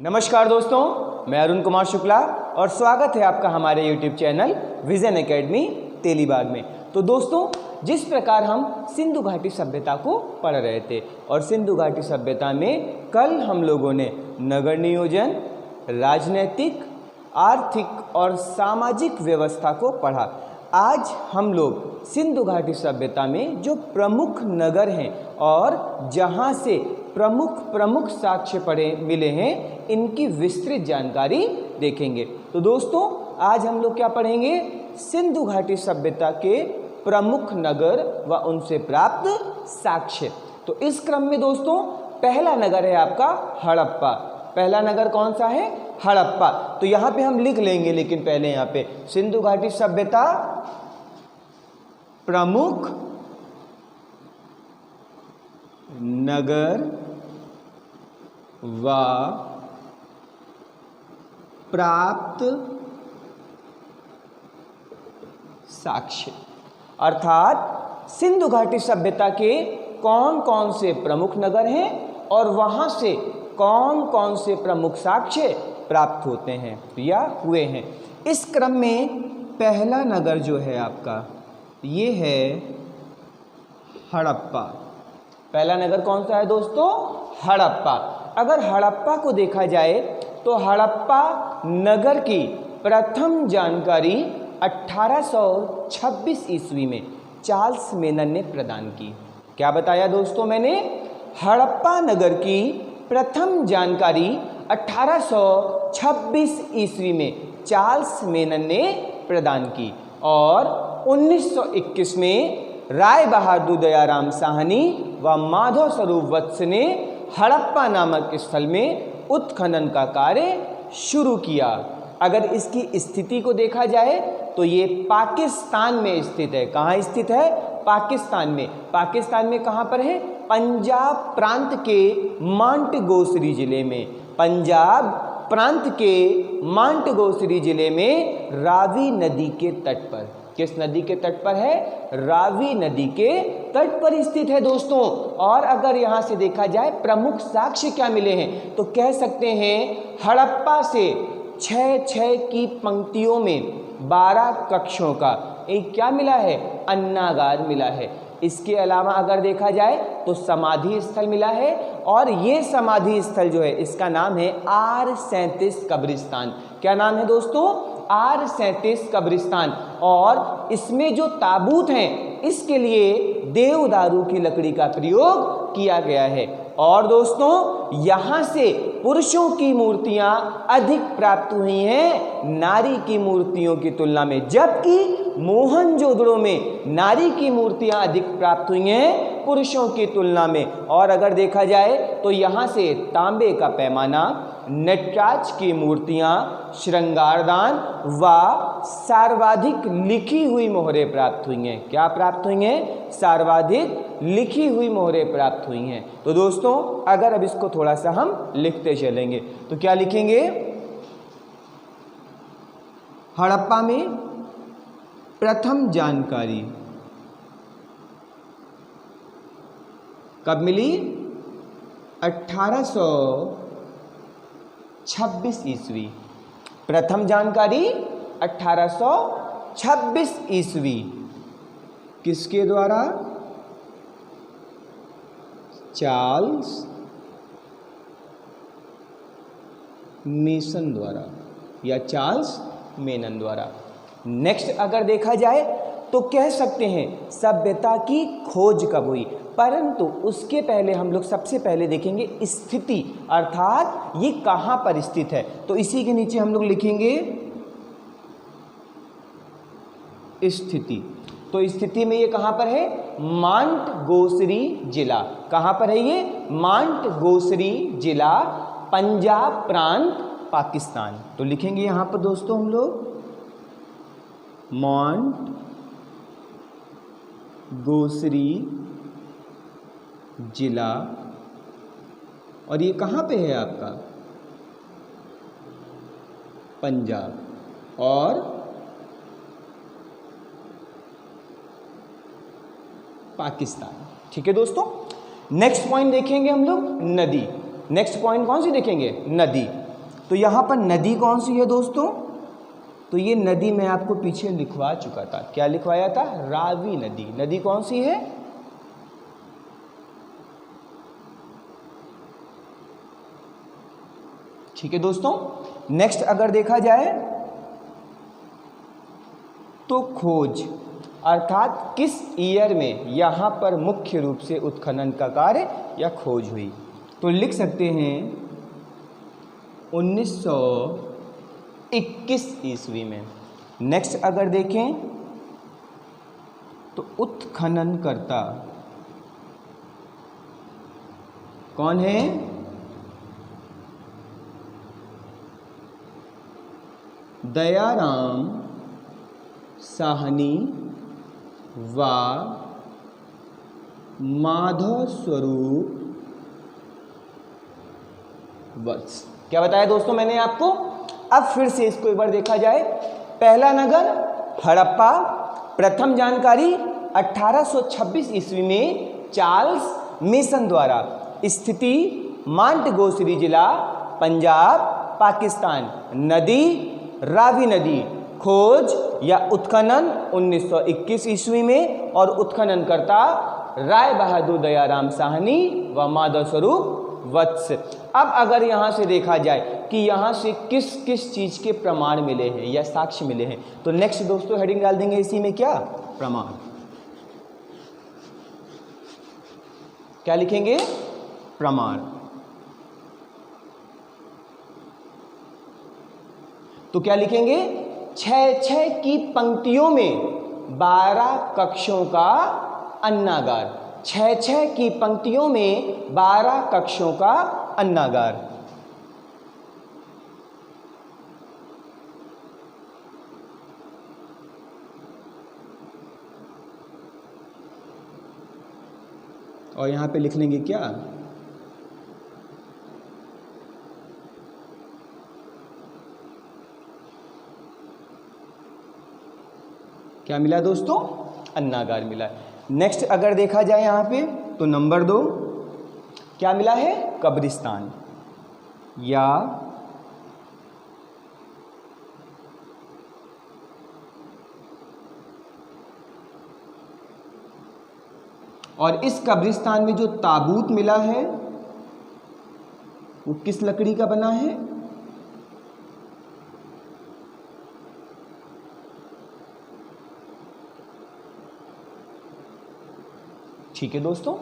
नमस्कार दोस्तों, मैं अरुण कुमार शुक्ला और स्वागत है आपका हमारे YouTube channel vision academy Telibagh में। तो दोस्तों, जिस प्रकार हम सिंधु घाटी सभ्यता को पढ़ रहे थे और सिंधु घाटी सभ्यता में कल हम लोगों ने नगर नियोजन, राजनीतिक, आर्थिक और सामाजिक व्यवस्था को पढ़ा। आज हम लोग सिंधु घाटी सभ्यता में जो प्रमुख नगर हैं और जहाँ से प्रमुख साक्ष्य मिले हैं, इनकी विस्तृत जानकारी देखेंगे। तो दोस्तों, आज हम लोग क्या पढ़ेंगे? सिंधु घाटी सभ्यता के प्रमुख नगर व उनसे प्राप्त साक्ष्य। तो इस क्रम में दोस्तों, पहला नगर है आपका हड़प्पा। पहला नगर कौन सा है? हड़प्पा। तो यहाँ पे हम लिख लेंगे, लेकिन पहले यहाँ पे सिंधु घाटी सभ्यता प्रमुख नगर व प्राप्त साक्ष्य। अर्थात सिंधु घाटी सभ्यता के कौन कौन से प्रमुख नगर हैं और वहां से कौन कौन से प्रमुख साक्ष्य प्राप्त होते हैं या हुए हैं। इस क्रम में पहला नगर जो है आपका, ये है हड़प्पा। पहला नगर कौन सा है दोस्तों? हड़प्पा। अगर हड़प्पा को देखा जाए तो हड़प्पा नगर की प्रथम जानकारी 1826 ईस्वी में चार्ल्स मेनन ने प्रदान की। क्या बताया दोस्तों मैंने? हड़प्पा नगर की प्रथम जानकारी 1826 ईस्वी में चार्ल्स मेनन ने प्रदान की और 1921 में राय बहादुर दयाराम साहनी व माधव स्वरूप वत्स ने हड़प्पा नामक स्थल में उत्खनन का कार्य शुरू किया। अगर इसकी स्थिति को देखा जाए तो ये पाकिस्तान में स्थित है। कहाँ स्थित है? पाकिस्तान में। पाकिस्तान में कहाँ पर है? पंजाब प्रांत के मांटगोसरी जिले में। पंजाब प्रांत के मांटगोसरी जिले में रावी नदी के तट पर। किस नदी के तट पर है? रावी नदी के तट पर स्थित है दोस्तों। और अगर यहाँ से देखा जाए प्रमुख साक्ष्य क्या मिले हैं, तो कह सकते हैं हड़प्पा से 6 की पंक्तियों में 12 कक्षों का एक क्या मिला है? अन्नागार मिला है। इसके अलावा अगर देखा जाए तो समाधि स्थल मिला है और ये समाधि स्थल जो है, इसका नाम है R37 कब्रिस्तान। क्या नाम है दोस्तों? R37 कब्रिस्तान। और इसमें जो ताबूत हैं, इसके लिए देवदारू की लकड़ी का प्रयोग किया गया है। और दोस्तों, यहाँ से पुरुषों की मूर्तियां अधिक प्राप्त हुई हैं नारी की मूर्तियों की तुलना में, जबकि मोहनजोदड़ो में नारी की मूर्तियां अधिक प्राप्त हुई हैं पुरुषों की तुलना में। और अगर देखा जाए तो यहाँ से तांबे का पैमाना, नटराज की मूर्तियां, श्रृंगारदान व सर्वाधिक लिखी हुई मोहरें प्राप्त हुई हैं। क्या प्राप्त हुई हैं? सर्वाधिक लिखी हुई मोहरें प्राप्त हुई हैं। तो दोस्तों, अगर अब इसको थोड़ा सा हम लिखते चलेंगे तो क्या लिखेंगे? हड़प्पा में प्रथम जानकारी कब मिली? 1826 ईस्वी। प्रथम जानकारी 1826 ईस्वी। किसके द्वारा? चार्ल्स मेसन द्वारा या चार्ल्स मेनन द्वारा। नेक्स्ट अगर देखा जाए तो कह सकते हैं सभ्यता की खोज कब हुई, परंतु उसके पहले हम लोग सबसे पहले देखेंगे स्थिति, अर्थात ये कहाँ पर स्थित है। तो इसी के नीचे हम लोग लिखेंगे स्थिति। तो स्थिति में ये कहाँ पर है? मांटगोसरी जिला। कहाँ पर है ये? मांटगोसरी जिला, पंजाब प्रांत, पाकिस्तान। तो लिखेंगे यहाँ पर दोस्तों हम लोग मांटगोसरी जिला। और ये कहाँ पे है आपका? पंजाब और पाकिस्तान। ठीक है दोस्तों। नेक्स्ट पॉइंट देखेंगे हम लोग नदी। नेक्स्ट पॉइंट कौन सी देखेंगे? नदी। तो यहाँ पर नदी कौन सी है दोस्तों? तो ये नदी मैं आपको पीछे लिखवा चुका था। क्या लिखवाया था? रावी नदी। नदी कौन सी है? ठीक है दोस्तों। नेक्स्ट अगर देखा जाए तो खोज, अर्थात किस ईयर में यहाँ पर मुख्य रूप से उत्खनन का कार्य या खोज हुई? तो लिख सकते हैं 1921 ईस्वी में। नेक्स्ट अगर देखें तो उत्खननकर्ता कौन है? दयाराम साहनी व माधव स्वरूप वत्स। क्या बताया दोस्तों मैंने आपको? अब फिर से इसको एक बार देखा जाए। पहला नगर हड़प्पा, प्रथम जानकारी 1826 ईस्वी में चार्ल्स मेसन द्वारा, स्थिति मांटगोसरी जिला पंजाब पाकिस्तान, नदी रावी नदी, खोज या उत्खनन 1921 ईस्वी में, और उत्खननकर्ता राय बहादुर दयाराम साहनी व माधव स्वरूप वत्स। अब अगर यहाँ से देखा जाए कि यहाँ से किस किस चीज के प्रमाण मिले हैं या साक्ष्य मिले हैं, तो नेक्स्ट दोस्तों हेडिंग डाल देंगे इसी में, क्या? प्रमाण। क्या लिखेंगे? प्रमाण। तो क्या लिखेंगे? 6-6 की पंक्तियों में 12 कक्षों का अन्नागार। 6-6 की पंक्तियों में 12 कक्षों का अन्नागार। और यहां पे लिख लेंगे क्या? क्या मिला दोस्तों? अन्नागार मिला। नेक्स्ट अगर देखा जाए यहां पे तो नंबर 2 क्या मिला है? कब्रिस्तान या और इस कब्रिस्तान में जो ताबूत मिला है वो किस लकड़ी का बना है? ठीक है दोस्तों।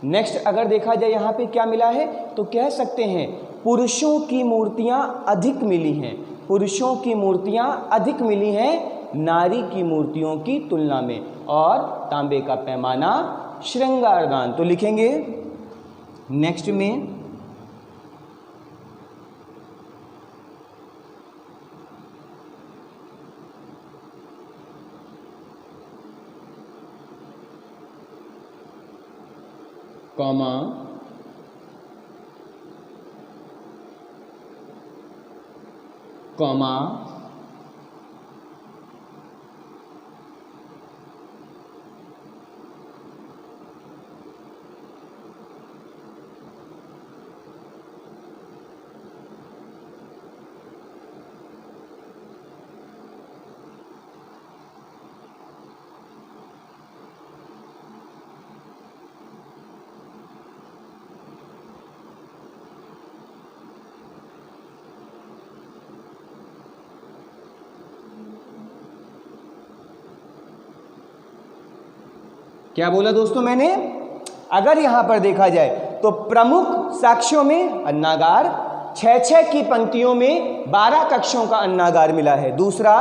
नेक्स्ट अगर देखा जाए यहाँ पे क्या मिला है तो कह सकते हैं पुरुषों की मूर्तियां अधिक मिली हैं। पुरुषों की मूर्तियां अधिक मिली हैं नारी की मूर्तियों की तुलना में। और तांबे का पैमाना, श्रृंगारदान। तो लिखेंगे नेक्स्ट में कॉमा कॉमा क्या बोला दोस्तों मैंने? अगर यहां पर देखा जाए तो प्रमुख साक्ष्यों में अन्नागार, 6-6 की पंक्तियों में 12 कक्षों का अन्नागार मिला है। दूसरा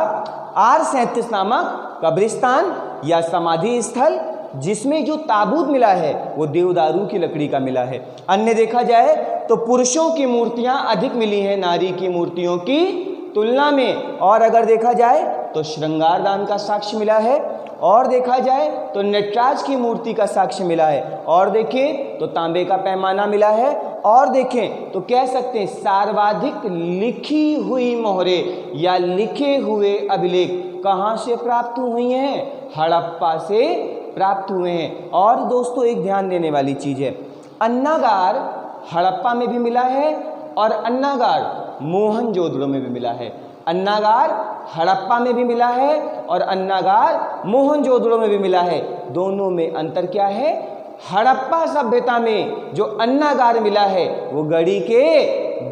R37 नामक कब्रिस्तान या समाधि स्थल जिसमें जो ताबूत मिला है वो देवदारू की लकड़ी का मिला है। अन्य देखा जाए तो पुरुषों की मूर्तियां अधिक मिली हैं नारी की मूर्तियों की तुलना में। और अगर देखा जाए तो श्रृंगारदान का साक्ष्य मिला है। और देखा जाए तो नटराज की मूर्ति का साक्ष्य मिला है। और देखें तो तांबे का पैमाना मिला है। और देखें तो कह सकते हैं सर्वाधिक लिखी हुई मोहरे या लिखे हुए अभिलेख कहाँ से प्राप्त हुई हैं? हड़प्पा से प्राप्त हुए हैं। और दोस्तों एक ध्यान देने वाली चीज़ है, अन्नागार हड़प्पा में भी मिला है और अन्नागार मोहनजोदड़ो में भी मिला है। अन्नागार हड़प्पा में भी मिला है और अन्नागार मोहनजोदड़ो में भी मिला है। दोनों में अंतर क्या है? हड़प्पा सभ्यता में जो अन्नागार मिला है वो गढ़ी के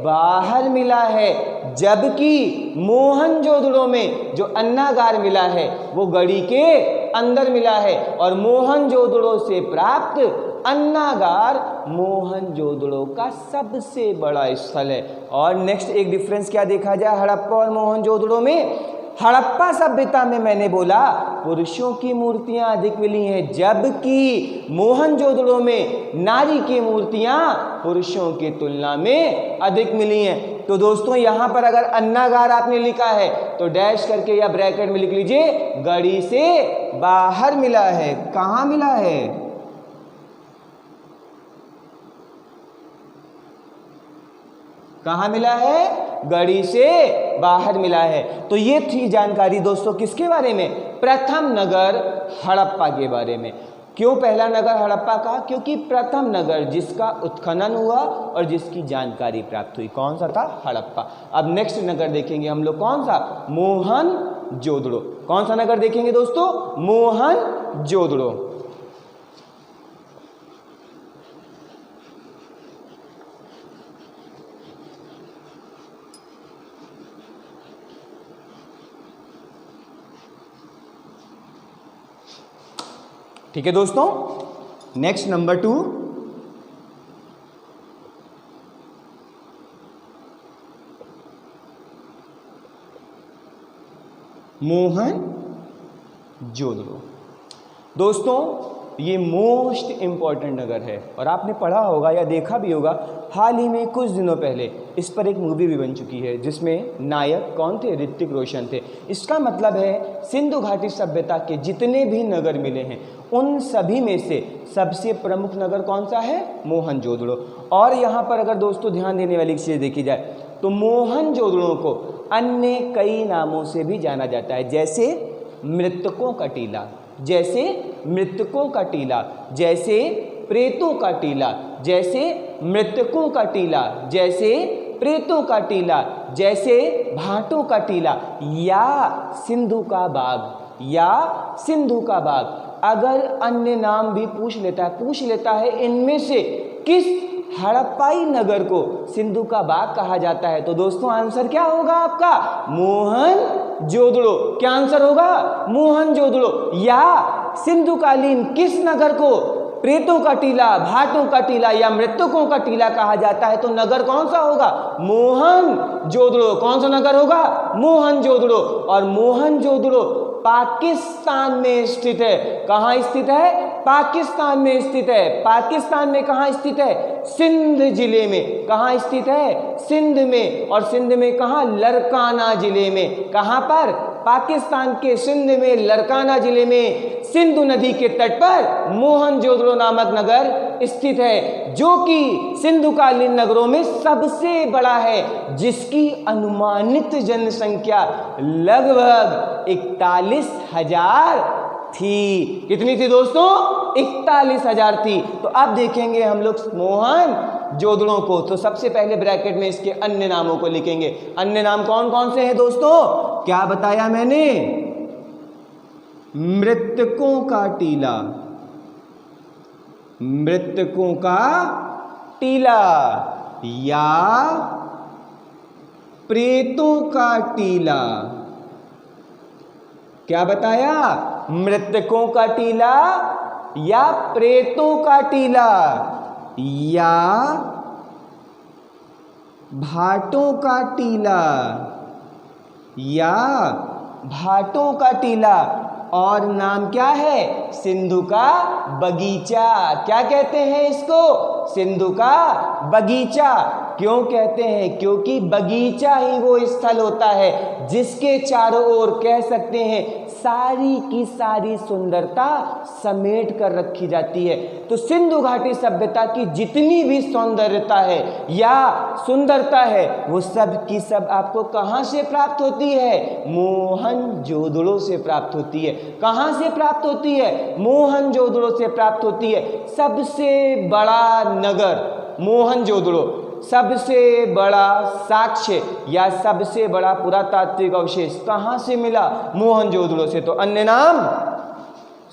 बाहर मिला है, जबकि मोहनजोदड़ो में जो अन्नागार मिला है वो गढ़ी के अंदर मिला है। और मोहनजोदड़ो से प्राप्त अन्नागार मोहनजोदड़ो का सबसे बड़ा स्थल है। और नेक्स्ट एक डिफरेंस क्या देखा जाए हड़प्पा और मोहनजोदड़ो में? हड़प्पा सभ्यता में मैंने बोला पुरुषों की मूर्तियां अधिक मिली हैं, जबकि मोहनजोदड़ो में नारी की मूर्तियां पुरुषों की तुलना में अधिक मिली हैं। तो दोस्तों यहां पर अगर अन्नागार आपने लिखा है तो डैश करके या ब्रैकेट में लिख लीजिए गढ़ी से बाहर मिला है। कहां मिला है? कहां मिला है? गढ़ी से बाहर मिला है। तो ये थी जानकारी दोस्तों किसके बारे में? प्रथम नगर हड़प्पा के बारे में। क्यों पहला नगर हड़प्पा कहा? क्योंकि प्रथम नगर जिसका उत्खनन हुआ और जिसकी जानकारी प्राप्त हुई कौन सा था? हड़प्पा। अब नेक्स्ट नगर देखेंगे हम लोग कौन सा? मोहनजोदड़ो। कौन सा नगर देखेंगे दोस्तों? मोहनजोदड़ो। ठीक है दोस्तों, नेक्स्ट नंबर 2 मोहनजोदड़ो। दोस्तों ये मोस्ट इंपॉर्टेंट नगर है और आपने पढ़ा होगा या देखा भी होगा, हाल ही में कुछ दिनों पहले इस पर एक मूवी भी बन चुकी है जिसमें नायक कौन थे? ऋतिक रोशन थे। इसका मतलब है सिंधु घाटी सभ्यता के जितने भी नगर मिले हैं उन सभी में से सबसे प्रमुख नगर कौन सा है? मोहनजोदड़ो। और यहाँ पर अगर दोस्तों ध्यान देने वाली चीज़ देखी जाए तो मोहनजोदड़ो को अन्य कई नामों से भी जाना जाता है, जैसे मृतकों का टीला, जैसे मृतकों का टीला, जैसे प्रेतों का टीला, जैसे मृतकों का टीला, जैसे प्रेतों का टीला, जैसे भाटों का टीला, या सिंधु का बाग, या सिंधु का बाग। अगर अन्य नाम भी पूछ लेता है इनमें से किस हड़प्पाई नगर को सिंधु का बाग कहा जाता है, तो दोस्तों आंसर क्या होगा आपका? मोहनजोदड़ो। क्या आंसर होगा? मोहनजोदड़ो। या सिंधुकालीन किस नगर को प्रेतों का टीला, भाटों का टीला या मृतकों का टीला कहा जाता है, तो नगर कौन सा होगा? मोहनजोदड़ो। कौन सा नगर होगा? मोहनजोदड़ो। और मोहनजोदड़ो पाकिस्तान में स्थित है। कहाँ स्थित है? पाकिस्तान में स्थित है। पाकिस्तान में कहाँ स्थित है? सिंध जिले में। कहाँ स्थित है? सिंध में। और सिंध में कहाँ? लरकाना जिले में। कहाँ पर? पाकिस्तान के सिंध में लरकाना जिले में सिंधु नदी के तट पर मोहनजोदड़ो नामक नगर स्थित है, जो कि सिंधुकालीन नगरों में सबसे बड़ा है, जिसकी अनुमानित जनसंख्या लगभग 41,000 थी। कितनी थी दोस्तों? 41,000 थी। तो अब देखेंगे हम लोग मोहनजोदड़ो को, तो सबसे पहले ब्रैकेट में इसके अन्य नामों को लिखेंगे। अन्य नाम कौन कौन से हैं दोस्तों? क्या बताया मैंने? मृतकों का टीला, मृतकों का टीला, या प्रेतों का टीला। क्या बताया? मृतकों का टीला या प्रेतों का टीला, या भाटों का टीला, या भाटों का टीला। और नाम क्या है? सिंधु का बगीचा। क्या कहते हैं इसको? सिंधु का बगीचा। क्यों कहते हैं? क्योंकि बगीचा ही वो स्थल होता है जिसके चारों ओर कह सकते हैं सारी की सारी सुंदरता समेट कर रखी जाती है। तो सिंधु घाटी सभ्यता की जितनी भी सौंदर्यता है या सुंदरता है वो सब की सब आपको कहाँ से प्राप्त होती है? मोहनजोदड़ो से प्राप्त होती है। कहाँ से प्राप्त होती है? मोहनजोदड़ो से प्राप्त होती है। सबसे बड़ा नगर मोहनजोदड़ो, सबसे बड़ा साक्ष्य या सबसे बड़ा पुरातात्विक अवशेष कहां से मिला? मोहनजोदड़ो से। तो अन्य नाम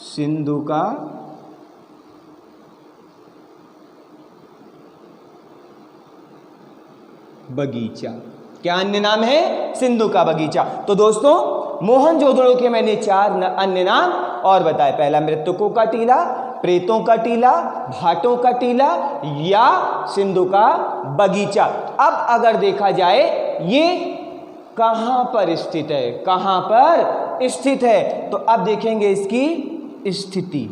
सिंधु का बगीचा। क्या अन्य नाम है? सिंधु का बगीचा। तो दोस्तों मोहनजोदड़ो के मैंने 4 अन्य नाम और बताए। पहला मृतकों का टीला, प्रेतों का टीला, भाटों का टीला या सिंधु का बगीचा। अब अगर देखा जाए ये कहां पर स्थित है, कहां पर स्थित है, तो अब देखेंगे इसकी स्थिति।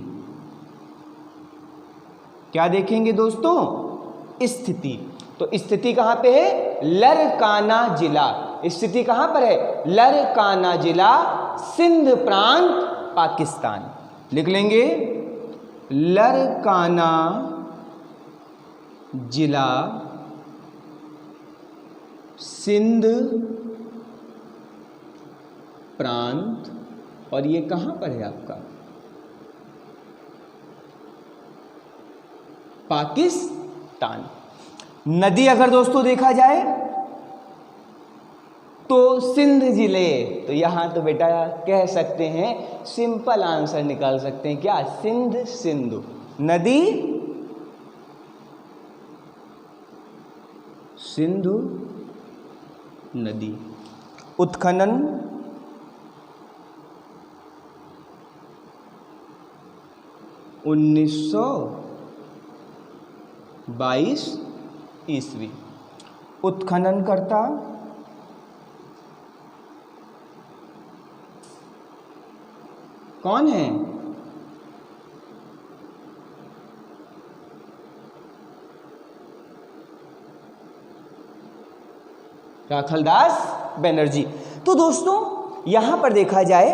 क्या देखेंगे दोस्तों? स्थिति। तो स्थिति कहां पे है? लरकाना जिला। स्थिति कहां पर है? लरकाना जिला, सिंध प्रांत, पाकिस्तान। लिख लेंगे लरकाना जिला, सिंध प्रांत, और ये कहां पर है आपका? पाकिस्तान। नदी अगर दोस्तों देखा जाए तो सिंध जिले। तो यहां तो बेटा कह सकते हैं, सिंपल आंसर निकाल सकते हैं। क्या? सिंध, सिंधु। नदी सिंधु नदी। उत्खनन उन्नीस 22 ईस्वी। उत्खनन करता कौन है? राखलदास बनर्जी। तो दोस्तों यहां पर देखा जाए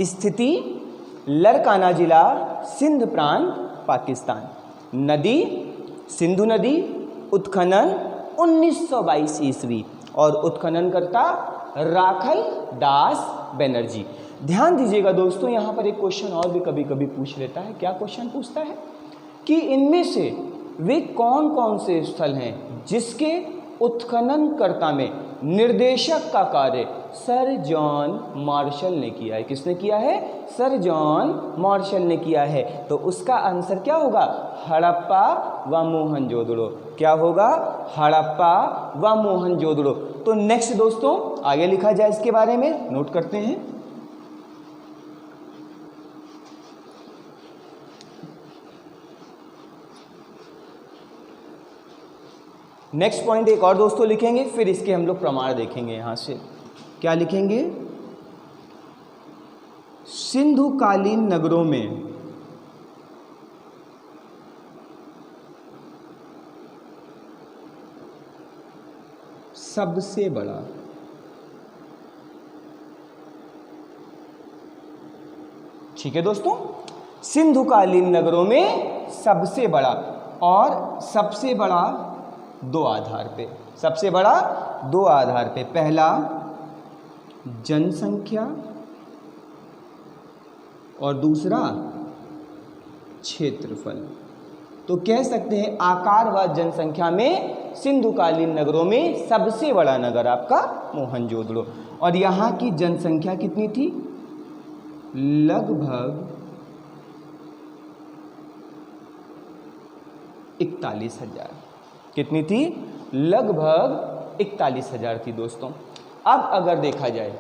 स्थिति लरकाना जिला, सिंध प्रांत, पाकिस्तान। नदी सिंधु नदी। उत्खनन 1922 ईस्वी और उत्खनन करता राखलदास बनर्जी। ध्यान दीजिएगा दोस्तों, यहाँ पर एक क्वेश्चन और भी कभी कभी पूछ लेता है। क्या क्वेश्चन पूछता है? कि इनमें से वे कौन कौन से स्थल हैं जिसके उत्खननकर्ता में निर्देशक का कार्य सर जॉन मार्शल ने किया है। किसने किया है? सर जॉन मार्शल ने किया है। तो उसका आंसर क्या होगा? हड़प्पा व मोहनजोदड़ो। क्या होगा? हड़प्पा व मोहनजोदड़ो। तो नेक्स्ट दोस्तों आगे लिखा जाए इसके बारे में, नोट करते हैं। नेक्स्ट पॉइंट एक और दोस्तों लिखेंगे, फिर इसके हम लोग प्रमाण देखेंगे। यहां से क्या लिखेंगे? सिंधु कालीन नगरों में सबसे बड़ा ठीक है दोस्तों, सिंधु कालीन नगरों में सबसे बड़ा, और सबसे बड़ा 2 आधार पे। सबसे बड़ा 2 आधार पे। पहला जनसंख्या और दूसरा क्षेत्रफल। तो कह सकते हैं आकार व जनसंख्या में सिंधुकालीन नगरों में सबसे बड़ा नगर आपका मोहनजोदड़ो। और यहाँ की जनसंख्या कितनी थी? लगभग 41,000। कितनी थी? लगभग 41,000 थी दोस्तों। अब अगर देखा जाए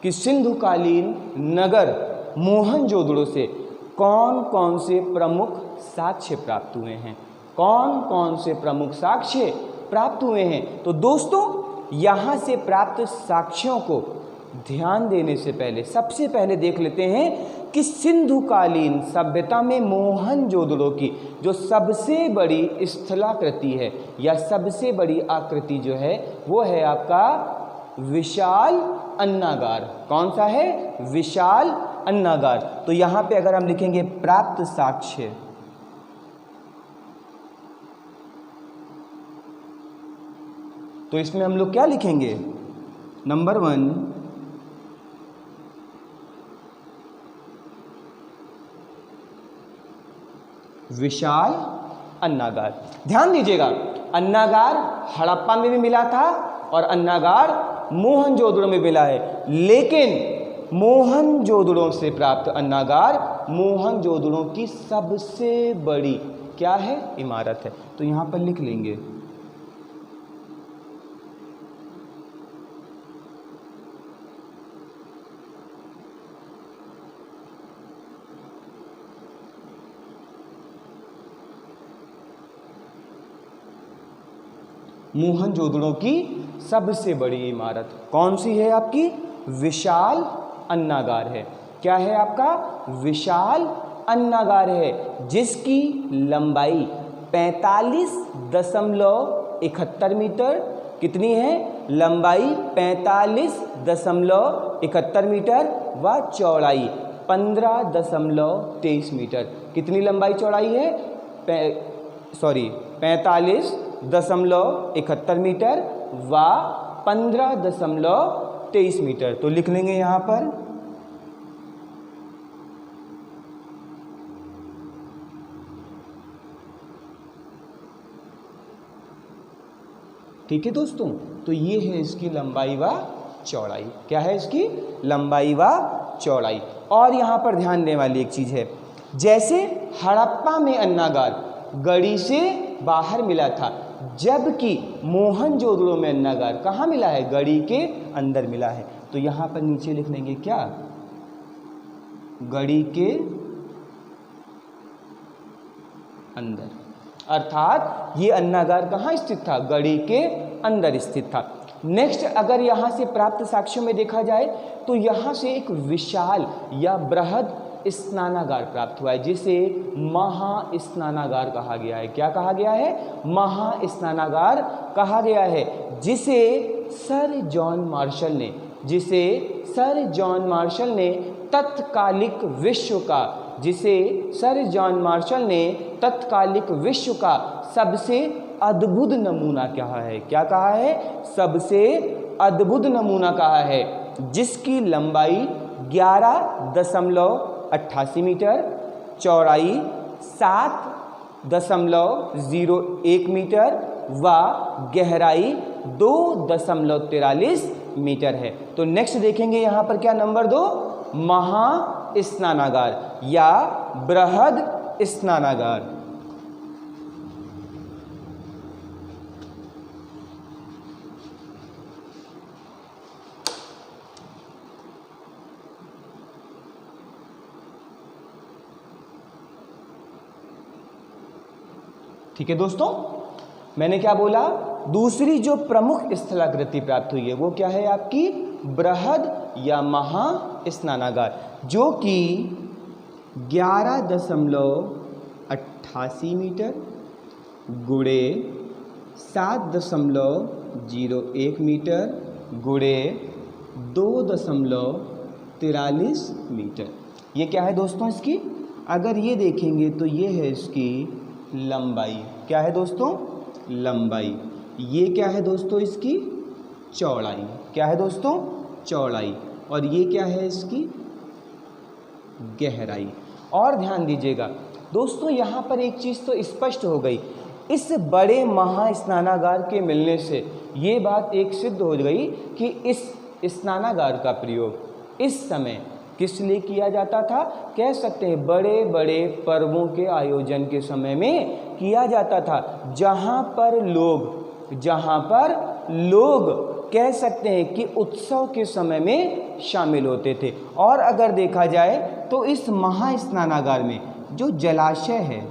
कि सिंधुकालीन नगर मोहनजोदड़ो से कौन कौन से प्रमुख साक्ष्य प्राप्त हुए हैं, कौन कौन से प्रमुख साक्ष्य प्राप्त हुए हैं, तो दोस्तों यहाँ से प्राप्त साक्ष्यों को ध्यान देने से पहले सबसे पहले देख लेते हैं कि सिंधुकालीन सभ्यता में मोहनजोदड़ो की जो सबसे बड़ी स्थलाकृति है या सबसे बड़ी आकृति जो है वो है आपका विशाल अन्नागार। कौन सा है? विशाल अन्नागार। तो यहाँ पे अगर हम लिखेंगे प्राप्त साक्ष्य, तो इसमें हम लोग क्या लिखेंगे? नंबर 1 विशाल अन्नागार। ध्यान दीजिएगा अन्नागार हड़प्पा में भी मिला था और अन्नागार मोहनजोदड़ो में मिला है, लेकिन मोहनजोदड़ो से प्राप्त अन्नागार मोहनजोदड़ो की सबसे बड़ी क्या है, इमारत है। तो यहाँ पर लिख लेंगे मोहनजोदड़ो की सबसे बड़ी इमारत कौन सी है आपकी, विशाल अन्नागार है। क्या है आपका, विशाल अन्नागार है, जिसकी लंबाई 45.71 मीटर, कितनी है, लंबाई 45.71 मीटर व चौड़ाई 15.23 मीटर। कितनी लंबाई चौड़ाई है, 45.71 मीटर व 15.23 मीटर। तो लिख लेंगे यहाँ पर ठीक है दोस्तों। तो ये है इसकी लंबाई व चौड़ाई। क्या है इसकी लंबाई व चौड़ाई। और यहाँ पर ध्यान देने वाली एक चीज़ है, जैसे हड़प्पा में अन्नागार गढ़ी से बाहर मिला था, जबकि मोहनजोदड़ो में अन्नागार कहाँ मिला है, गढ़ी के अंदर मिला है। तो यहाँ पर नीचे लिख लेंगे क्या, गढ़ी के अंदर, अर्थात ये अन्नागार कहाँ स्थित था, गढ़ी के अंदर स्थित था। नेक्स्ट, अगर यहाँ से प्राप्त साक्ष्यों में देखा जाए तो यहाँ से एक विशाल या बृहद स्नानागार प्राप्त हुआ है, जिसे महास्नानागार कहा गया है। क्या कहा गया है, महास्नानागार कहा गया है, जिसे सर जॉन मार्शल ने तत्कालिक विश्व का सबसे अद्भुत नमूना कहा है। क्या कहा है, सबसे अद्भुत नमूना कहा है, जिसकी लंबाई 11.88 मीटर, चौड़ाई 7.01 मीटर व गहराई 2.43 मीटर है। तो नेक्स्ट देखेंगे यहाँ पर क्या, नंबर 2 महास्नानागार या बृहद स्नानागार। ठीक है दोस्तों, मैंने क्या बोला, दूसरी जो प्रमुख स्थलाकृति प्राप्त हुई है वो क्या है आपकी, बृहद या महास्नानागार, जो कि 11.88 मीटर गुणे 7.01 मीटर गुणे 2.43 मीटर। ये क्या है दोस्तों इसकी, अगर ये देखेंगे तो ये है इसकी लंबाई। क्या है दोस्तों, लंबाई। ये क्या है दोस्तों इसकी चौड़ाई। क्या है दोस्तों, चौड़ाई। और ये क्या है इसकी गहराई। और ध्यान दीजिएगा दोस्तों, यहाँ पर एक चीज़ तो स्पष्ट हो गई, इस बड़े महास्नानागार के मिलने से ये बात एक सिद्ध हो गई कि इस स्नानागार का प्रयोग इस समय किस लिए किया जाता था, कह सकते हैं बड़े बड़े पर्वों के आयोजन के समय में किया जाता था, जहाँ पर लोग कह सकते हैं कि उत्सव के समय में शामिल होते थे। और अगर देखा जाए तो इस महास्नानागार में जो जलाशय है,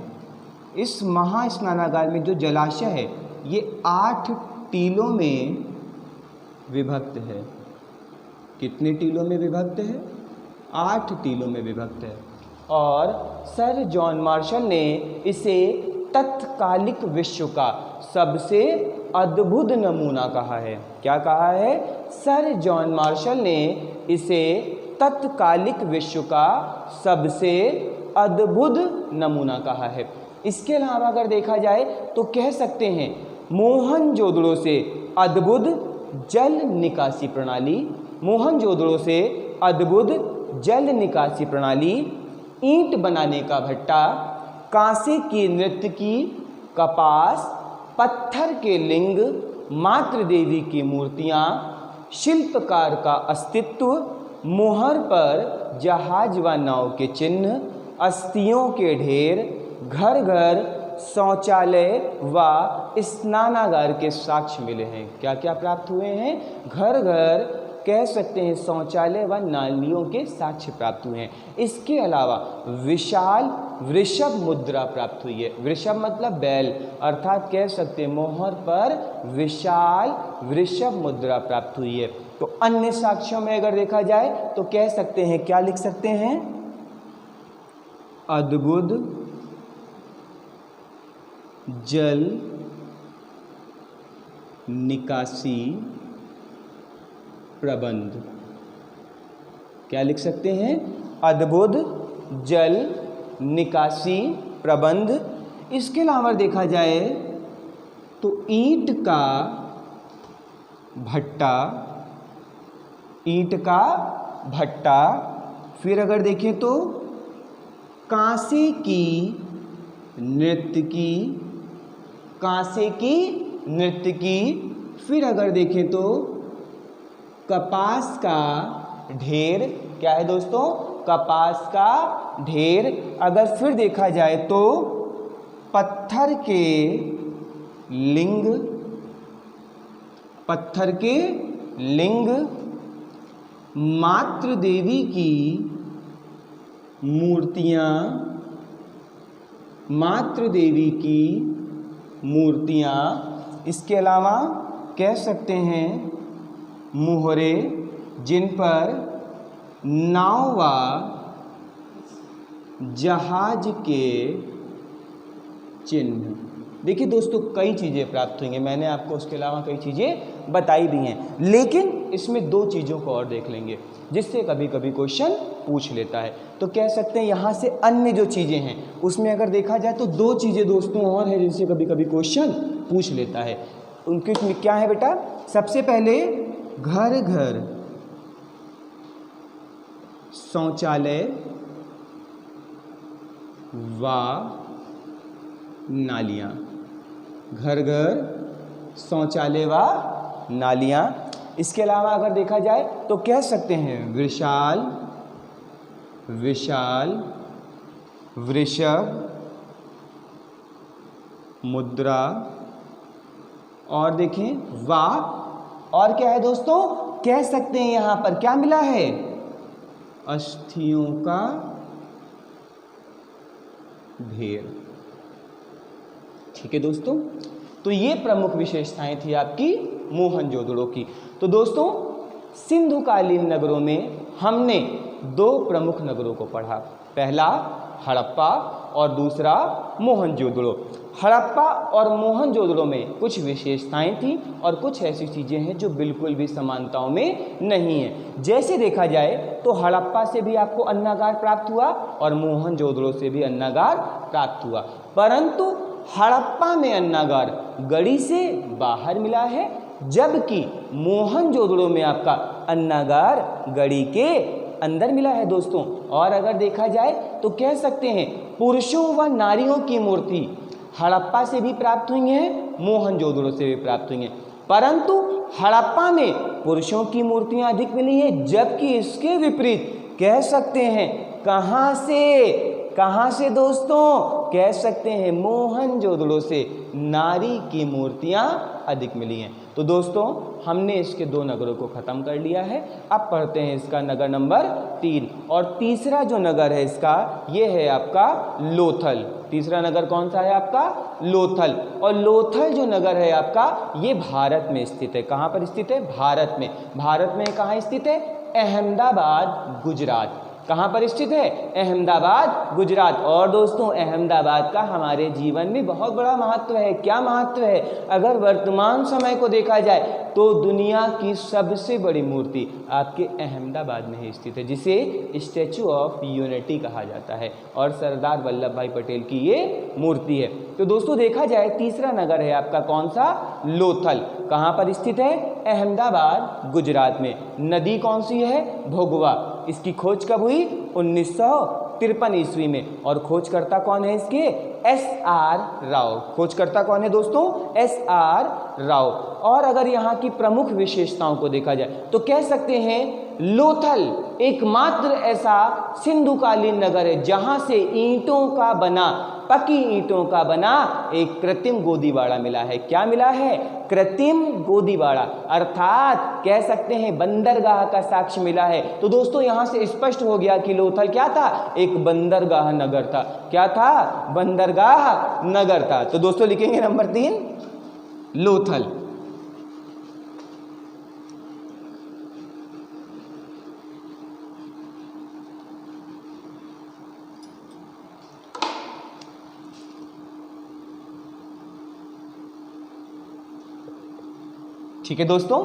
इस महास्नानागार में जो जलाशय है ये 8 टीलों में विभक्त है। कितने टीलों में विभक्त है, 8 टीलों में विभक्त है। और सर जॉन मार्शल ने इसे तत्कालिक विश्व का सबसे अद्भुत नमूना कहा है। क्या कहा है, सर जॉन मार्शल ने इसे तत्कालिक विश्व का सबसे अद्भुत नमूना कहा है। इसके अलावा अगर देखा जाए तो कह सकते हैं मोहनजोदड़ो से अद्भुत जल निकासी प्रणाली, ईंट बनाने का भट्टा, कांसे की नृत्य की, कपास, पत्थर के लिंग, मातृ देवी की मूर्तियाँ, शिल्पकार का अस्तित्व, मोहर पर जहाज व नाव के चिन्ह, अस्थियों के ढेर, घर घर शौचालय व स्नानागार के साक्ष्य मिले हैं। क्या क्या प्राप्त हुए हैं? घर घर कह सकते हैं शौचालय व नालियों के साक्ष्य प्राप्त हुए हैं। इसके अलावा विशाल वृषभ मुद्रा प्राप्त हुई है। वृषभ मतलब बैल, अर्थात कह सकते हैं मोहर पर विशाल वृषभ मुद्रा प्राप्त हुई है। तो अन्य साक्ष्यों में अगर देखा जाए तो कह सकते हैं, क्या लिख सकते हैं? अद्भुत जल निकासी प्रबंध। क्या लिख सकते हैं? अद्भुत जल निकासी प्रबंध। इसके अलावा देखा जाए तो ईंट का भट्टा, फिर अगर देखें तो कांसे की नृत्यकी, फिर अगर देखें तो कपास का ढेर। क्या है दोस्तों? कपास का ढेर। अगर फिर देखा जाए तो पत्थर के लिंग, मातृ देवी की मूर्तियाँ, इसके अलावा कह सकते हैं मोहरे जिन पर नाव व जहाज के चिन्ह। देखिए दोस्तों, कई चीज़ें प्राप्त हुई हैं, मैंने आपको उसके अलावा कई चीज़ें बताई भी हैं, लेकिन इसमें दो चीज़ों को और देख लेंगे जिससे कभी कभी क्वेश्चन पूछ लेता है। तो कह सकते हैं यहाँ से अन्य जो चीज़ें हैं उसमें अगर देखा जाए तो दो चीज़ें दोस्तों और हैं जिनसे कभी कभी क्वेश्चन पूछ लेता है। उनके क्या है बेटा? सबसे पहले घर घर शौचालय व नालियाँ। घर घर शौचालय व नालियाँ। इसके अलावा अगर देखा जाए तो कह सकते हैं विशाल वृषभ मुद्रा, और देखें वाह, और क्या है दोस्तों? कह सकते हैं यहाँ पर क्या मिला है? अस्थियों का ढेर। ठीक है दोस्तों, तो ये प्रमुख विशेषताएं थी आपकी मोहनजोदड़ो की। तो दोस्तों, सिंधुकालीन नगरों में हमने दो प्रमुख नगरों को पढ़ा, पहला हड़प्पा और दूसरा मोहनजोदड़ो। हड़प्पा और मोहनजोदड़ो में कुछ विशेषताएं थी और कुछ ऐसी चीज़ें हैं जो बिल्कुल भी समानताओं में नहीं है। जैसे देखा जाए तो हड़प्पा से भी आपको अन्नागार प्राप्त हुआ और मोहनजोदड़ो से भी अन्नागार प्राप्त हुआ, परंतु हड़प्पा में अन्नागार गढ़ी से बाहर मिला है, जबकि मोहनजोदड़ो में आपका अन्नागार गढ़ी के अंदर मिला है दोस्तों। और अगर देखा जाए तो कह सकते हैं पुरुषों व नारियों की मूर्ति हड़प्पा से भी प्राप्त हुई हैं, मोहनजोदड़ो से भी प्राप्त हुई हैं, परंतु हड़प्पा में पुरुषों की मूर्तियां अधिक मिली हैं, जबकि इसके विपरीत कह सकते हैं कहाँ से दोस्तों? कह सकते हैं मोहनजोदड़ो से नारी की मूर्तियां अधिक मिली हैं। तो दोस्तों, हमने इसके दो नगरों को ख़त्म कर लिया है। अब पढ़ते हैं इसका नगर नंबर 3, और तीसरा जो नगर है इसका ये है आपका लोथल। तीसरा नगर कौन सा है आपका? लोथल। और लोथल जो नगर है आपका ये भारत में स्थित है। कहाँ पर स्थित है? भारत में। भारत में कहाँ स्थित है? अहमदाबाद, गुजरात। कहाँ पर स्थित है? अहमदाबाद, गुजरात। और दोस्तों, अहमदाबाद का हमारे जीवन में बहुत बड़ा महत्व है। क्या महत्व है? अगर वर्तमान समय को देखा जाए तो दुनिया की सबसे बड़ी मूर्ति आपके अहमदाबाद में ही स्थित है, जिसे स्टैचू ऑफ यूनिटी कहा जाता है, और सरदार वल्लभ भाई पटेल की ये मूर्ति है। तो दोस्तों, देखा जाए तीसरा नगर है आपका कौन सा? लोथल। कहाँ पर स्थित है? अहमदाबाद, गुजरात में। नदी कौन सी है? भोगवा। इसकी खोज कब हुई? 1953 ईस्वी में। और खोजकर्ता कौन है इसके? SR राव। खोजकर्ता कौन है दोस्तों? SR राव। और अगर यहाँ की प्रमुख विशेषताओं को देखा जाए तो कह सकते हैं लोथल एकमात्र ऐसा सिंधुकालीन नगर है जहां से ईंटों का बना, पकी ईंटों का बना एक कृत्रिम गोदीबाड़ा मिला है। क्या मिला है? कृत्रिम गोदीबाड़ा, अर्थात कह सकते हैं बंदरगाह का साक्ष्य मिला है। तो दोस्तों यहां से स्पष्ट हो गया कि लोथल क्या था? एक बंदरगाह नगर था। क्या था? बंदरगाह नगर था। तो दोस्तों लिखेंगे नंबर 3 लोथल। ठीक है दोस्तों,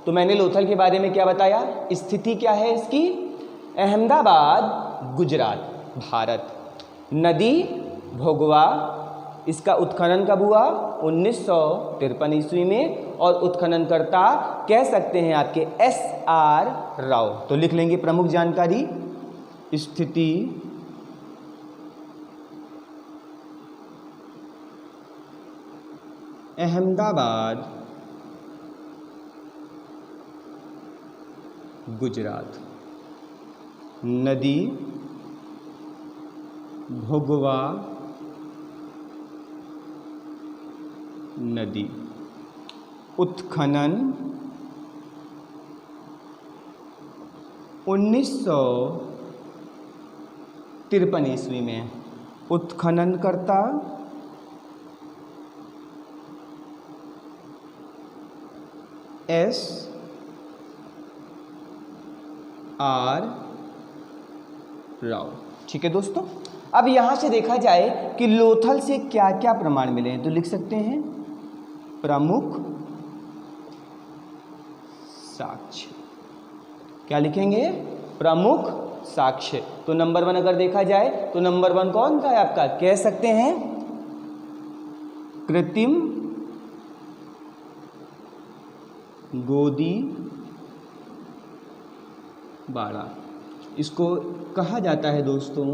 तो मैंने लोथल के बारे में क्या बताया? स्थिति क्या है इसकी? अहमदाबाद गुजरात भारत। नदी भोगवा, इसका उत्खनन कब हुआ? 1953 ईस्वी में। और उत्खननकर्ता कह सकते हैं आपके SR राव। तो लिख लेंगे प्रमुख जानकारी, स्थिति अहमदाबाद गुजरात। नदी भोगवा नदी। उत्खनन 1953 ईस्वी में। उत्खननकर्ता SR राव। ठीक है दोस्तों, अब यहां से देखा जाए कि लोथल से क्या क्या प्रमाण मिले हैं, तो लिख सकते हैं प्रमुख साक्ष्य। क्या लिखेंगे? प्रमुख साक्ष्य। तो नंबर 1 अगर देखा जाए तो नंबर 1 कौन सा है आपका? कह सकते हैं कृत्रिम गोदी बाड़ा। इसको कहा जाता है दोस्तों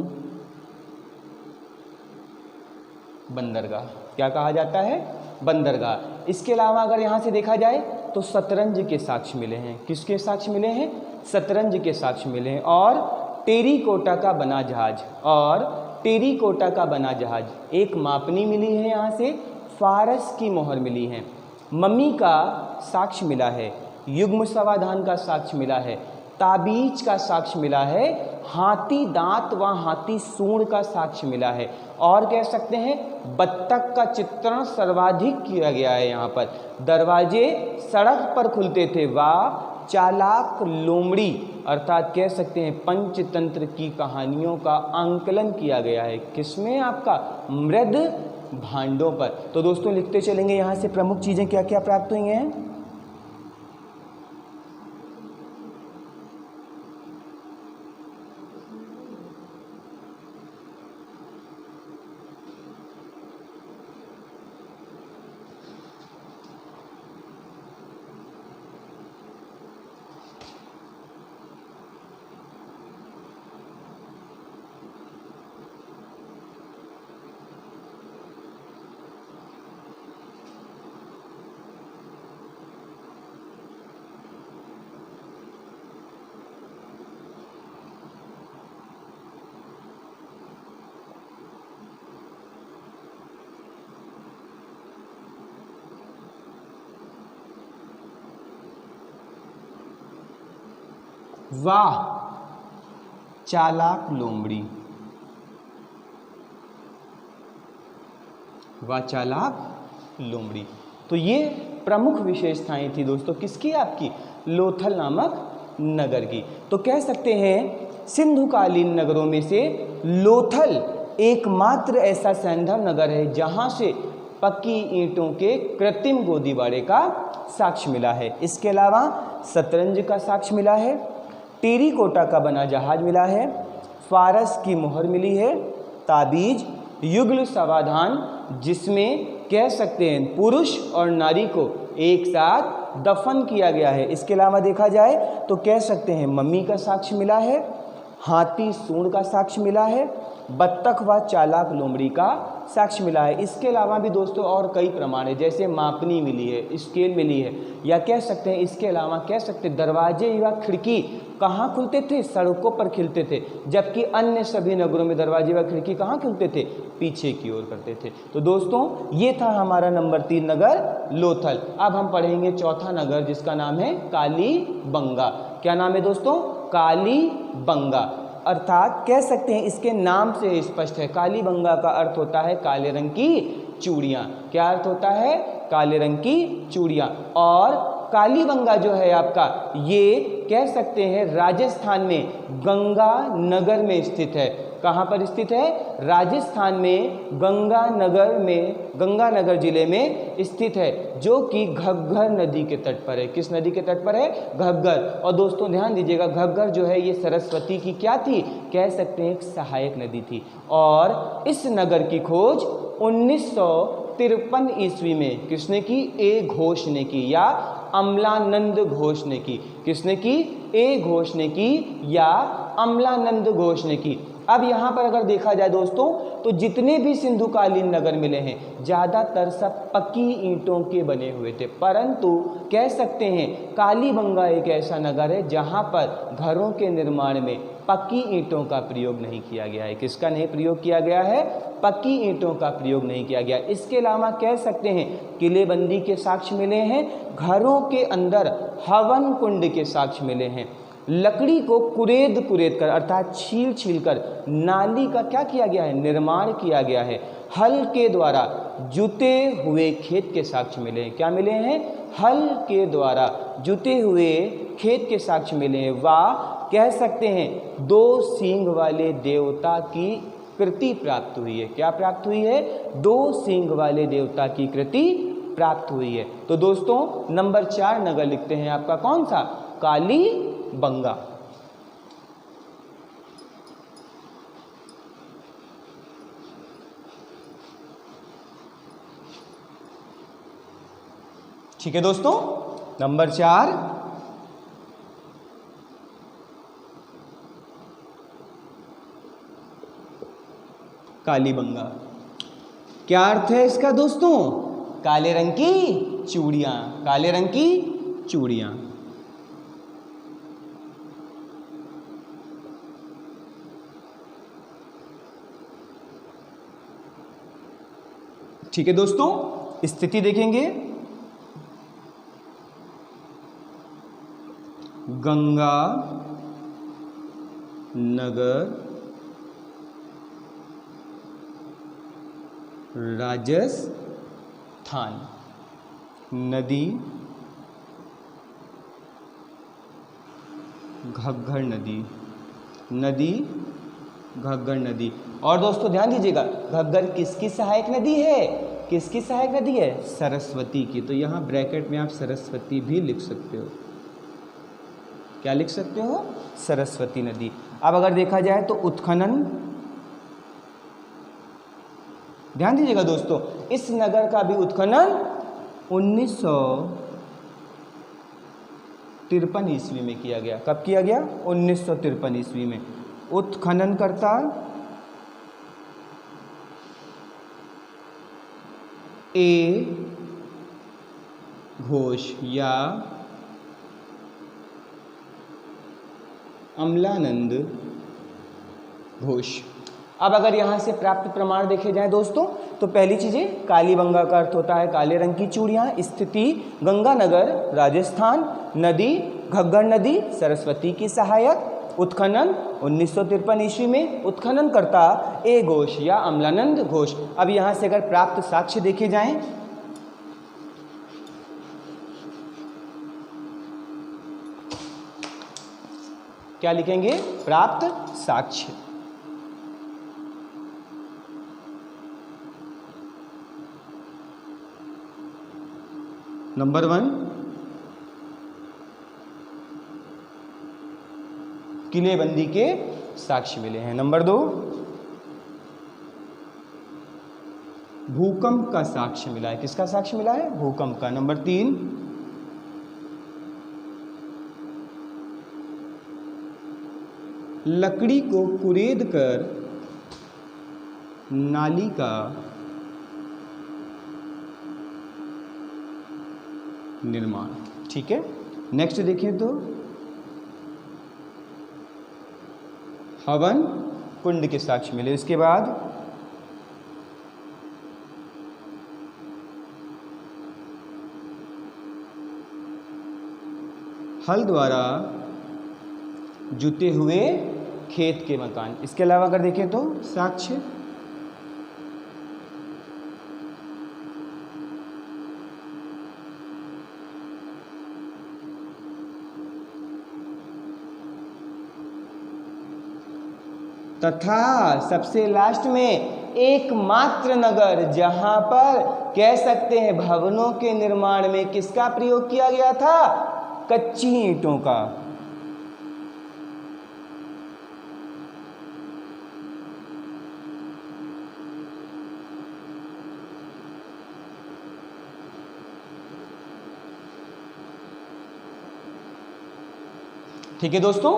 बंदरगाह। क्या कहा जाता है? बंदरगाह। इसके अलावा अगर यहाँ से देखा जाए तो शतरंज के साक्ष्य मिले हैं। किसके साक्ष्य मिले हैं? शतरंज के साक्ष्य मिले हैं। और टेरीकोटा का बना जहाज, और टेरीकोटा का बना जहाज, एक मापनी मिली है यहाँ से, फारस की मोहर मिली है, मम्मी का साक्ष्य मिला है, युग्म समाधान का साक्ष्य मिला है, ताबीज का साक्ष्य मिला है, हाथी दांत व हाथी सूंड का साक्ष्य मिला है। और कह सकते हैं बत्तख का चित्रण सर्वाधिक किया गया है। यहाँ पर दरवाजे सड़क पर खुलते थे। वाह चालाक लोमड़ी, अर्थात कह सकते हैं पंचतंत्र की कहानियों का आंकलन किया गया है। किसमें? आपका मृद भांडों पर। तो दोस्तों लिखते चलेंगे यहाँ से प्रमुख चीज़ें क्या क्या प्राप्त हुई हैं। वाह चालाक लोमड़ी, वाह चालाक लोमड़ी। तो ये प्रमुख विशेषताएं थी दोस्तों किसकी? आपकी लोथल नामक नगर की। तो कह सकते हैं सिंधुकालीन नगरों में से लोथल एकमात्र ऐसा सैंधव नगर है जहां से पक्की ईंटों के कृत्रिम गोदीबाड़े का साक्ष्य मिला है। इसके अलावा शतरंज का साक्ष्य मिला है, टेरीकोटा का बना जहाज मिला है, फारस की मोहर मिली है, ताबीज युगल समाधान जिसमें कह सकते हैं पुरुष और नारी को एक साथ दफन किया गया है। इसके अलावा देखा जाए तो कह सकते हैं मम्मी का साक्ष्य मिला है, हाथी सूंड का साक्ष्य मिला है, बत्तख व चालाक लोमड़ी का साक्ष्य मिला है। इसके अलावा भी दोस्तों और कई प्रमाण है, जैसे मापनी मिली है, स्केल मिली है, या कह सकते हैं इसके अलावा कह सकते हैं दरवाजे या खिड़की कहाँ खुलते थे? सड़कों पर खिलते थे, जबकि अन्य सभी नगरों में दरवाजे व खिड़की कहाँ खुलते थे? पीछे की ओर करते थे। तो दोस्तों ये था हमारा नंबर 3 नगर लोथल। अब हम पढ़ेंगे चौथा नगर जिसका नाम है कालीबंगा। क्या नाम है दोस्तों? कालीबंगा। अर्थात कह सकते हैं इसके नाम से स्पष्ट है, कालीबंगा का अर्थ होता है काले रंग की चूड़ियाँ। क्या अर्थ होता है? काले रंग की चूड़ियाँ। और कालीबंगा जो है आपका, ये कह सकते हैं राजस्थान में गंगा नगर में स्थित है। कहाँ पर स्थित है? राजस्थान में गंगानगर जिले में स्थित है, जो कि घग्गर नदी के तट पर है। किस नदी के तट पर है? घग्गर। और दोस्तों ध्यान दीजिएगा, घग्गर जो है ये सरस्वती की क्या थी? कह सकते हैं एक सहायक नदी थी। और इस नगर की खोज 1953 ईस्वी में किसने की? ए घोष ने की, या अमलानंद घोष ने की। किसने की? ए घोष ने की या अमलानंद घोष ने की। अब यहाँ पर अगर देखा जाए दोस्तों, तो जितने भी सिंधुकालीन नगर मिले हैं ज़्यादातर सब पक्की ईंटों के बने हुए थे, परंतु कह सकते हैं कालीबंगा एक ऐसा नगर है जहाँ पर घरों के निर्माण में पक्की ईंटों का प्रयोग नहीं किया गया है। किसका नहीं प्रयोग किया गया है? पक्की ईंटों का प्रयोग नहीं किया गया। इसके अलावा कह सकते हैं किलेबंदी के साक्ष्य मिले हैं, घरों के अंदर हवन कुंड के साक्ष्य मिले हैं, लकड़ी को कुरेद कर अर्थात छील कर नाली का क्या किया गया है? निर्माण किया गया है। हल के द्वारा जुते हुए खेत के साक्ष्य मिले हैं। क्या मिले हैं? हल के द्वारा जुते हुए खेत के साक्ष्य मिले हैं। वा कह सकते हैं 2 सींग वाले देवता की कृति प्राप्त हुई है। क्या प्राप्त हुई है? 2 सींग वाले देवता की कृति प्राप्त हुई है। तो दोस्तों नंबर 4 नगर लिखते हैं आपका कौन सा? कालीबंगा। ठीक है दोस्तों, नंबर 4 कालीबंगा। क्या अर्थ है इसका दोस्तों? काले रंग की चूड़ियां, काले रंग की चूड़ियां। ठीक है दोस्तों, स्थिति देखेंगे। गंगा नगर राजस्थान, नदी घग्गर नदी, नदी घग्गर नदी। और दोस्तों ध्यान दीजिएगा, घग्गर किसकी सहायक नदी है? किसकी सहायक नदी है? सरस्वती की। तो यहाँ ब्रैकेट में आप सरस्वती भी लिख सकते हो। क्या लिख सकते हो? सरस्वती नदी। अब अगर देखा जाए तो उत्खनन, ध्यान दीजिएगा दोस्तों, इस नगर का भी उत्खनन 1953 ईस्वी में किया गया। कब किया गया? 1953 ईस्वी में। उत्खननकर्ता ए घोष या अमलानंद घोष। अब अगर यहाँ से प्राप्त प्रमाण देखे जाएं दोस्तों, तो पहली चीज़ें, कालीबंगा का अर्थ होता है काले रंग की चूड़ियाँ, स्थिति गंगानगर राजस्थान, नदी घग्गर नदी सरस्वती की सहायक, उत्खनन 1953 ईस्वी में, उत्खननकर्ता ए घोष या अमलानंद घोष। अब यहाँ से अगर प्राप्त साक्ष्य देखे जाएं, क्या लिखेंगे? प्राप्त साक्ष्य। नंबर 1 किलेबंदी के साक्ष्य मिले हैं। नंबर 2 भूकंप का साक्ष्य मिला है। किसका साक्ष्य मिला है? भूकंप का। नंबर 3 लकड़ी को कुरेद कर नाली का निर्माण। ठीक है, नेक्स्ट देखें तो हवन कुंड के साक्ष्य मिले। इसके बाद हल द्वारा जुते हुए खेत के मकान। इसके अलावा अगर देखें तो साक्ष्य तथा सबसे लास्ट में एकमात्र नगर जहां पर कह सकते हैं भवनों के निर्माण में किसका प्रयोग किया गया था? कच्ची ईंटों का। ठीक है दोस्तों,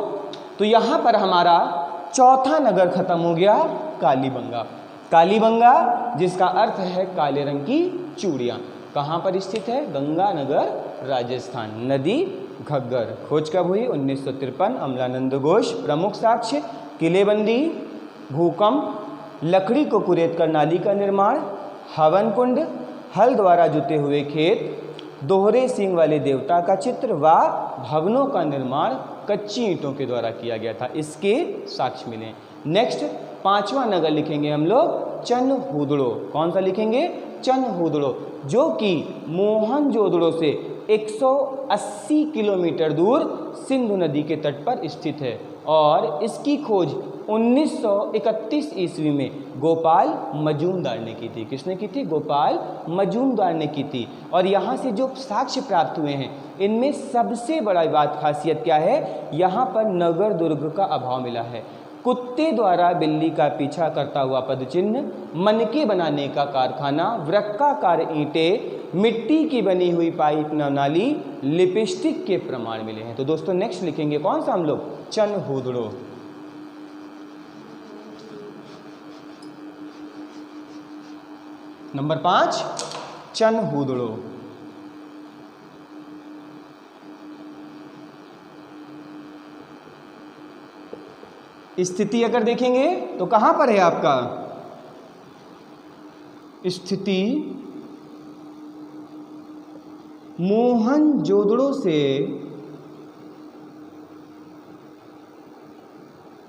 तो यहां पर हमारा चौथा नगर खत्म हो गया, कालीबंगा। कालीबंगा जिसका अर्थ है काले रंग की चूड़ियां, कहां पर स्थित है? गंगानगर, राजस्थान। नदी घग्गर। खोज कब हुई? 1953। अमलानंद घोष। प्रमुख साक्ष्य किलेबंदी, भूकंप, लकड़ी को कुरेद कर नाली का निर्माण, हवन कुंड, हल द्वारा जुते हुए खेत, दोहरे सींग वाले देवता का चित्र व भवनों का निर्माण कच्ची ईंटों के द्वारा किया गया था, इसके साक्ष्य मिले। नेक्स्ट पांचवा नगर लिखेंगे हम लोग चनहूदड़ो। कौन सा लिखेंगे? चनहूदड़ो, जो कि मोहनजोदड़ो से 180 किलोमीटर दूर सिंधु नदी के तट पर स्थित है और इसकी खोज 1931 ईस्वी में गोपाल मजूमदार ने की थी। किसने की थी? गोपाल मजूमदार ने की थी। और यहाँ से जो साक्ष्य प्राप्त हुए हैं इनमें सबसे बड़ा बात खासियत क्या है? यहाँ पर नगर दुर्ग का अभाव मिला है। कुत्ते द्वारा बिल्ली का पीछा करता हुआ पदचिन्ह, मनके बनाने का कारखाना, वृक्काकार ईंटें, मिट्टी की बनी हुई पाइप नाली, लिपस्टिक के प्रमाण मिले हैं। तो दोस्तों नेक्स्ट लिखेंगे कौन सा हम लोग? चनहूदड़ो। नंबर 5 चनहूदड़ो। स्थिति अगर देखेंगे तो कहां पर है आपका? स्थिति मोहनजोदड़ो से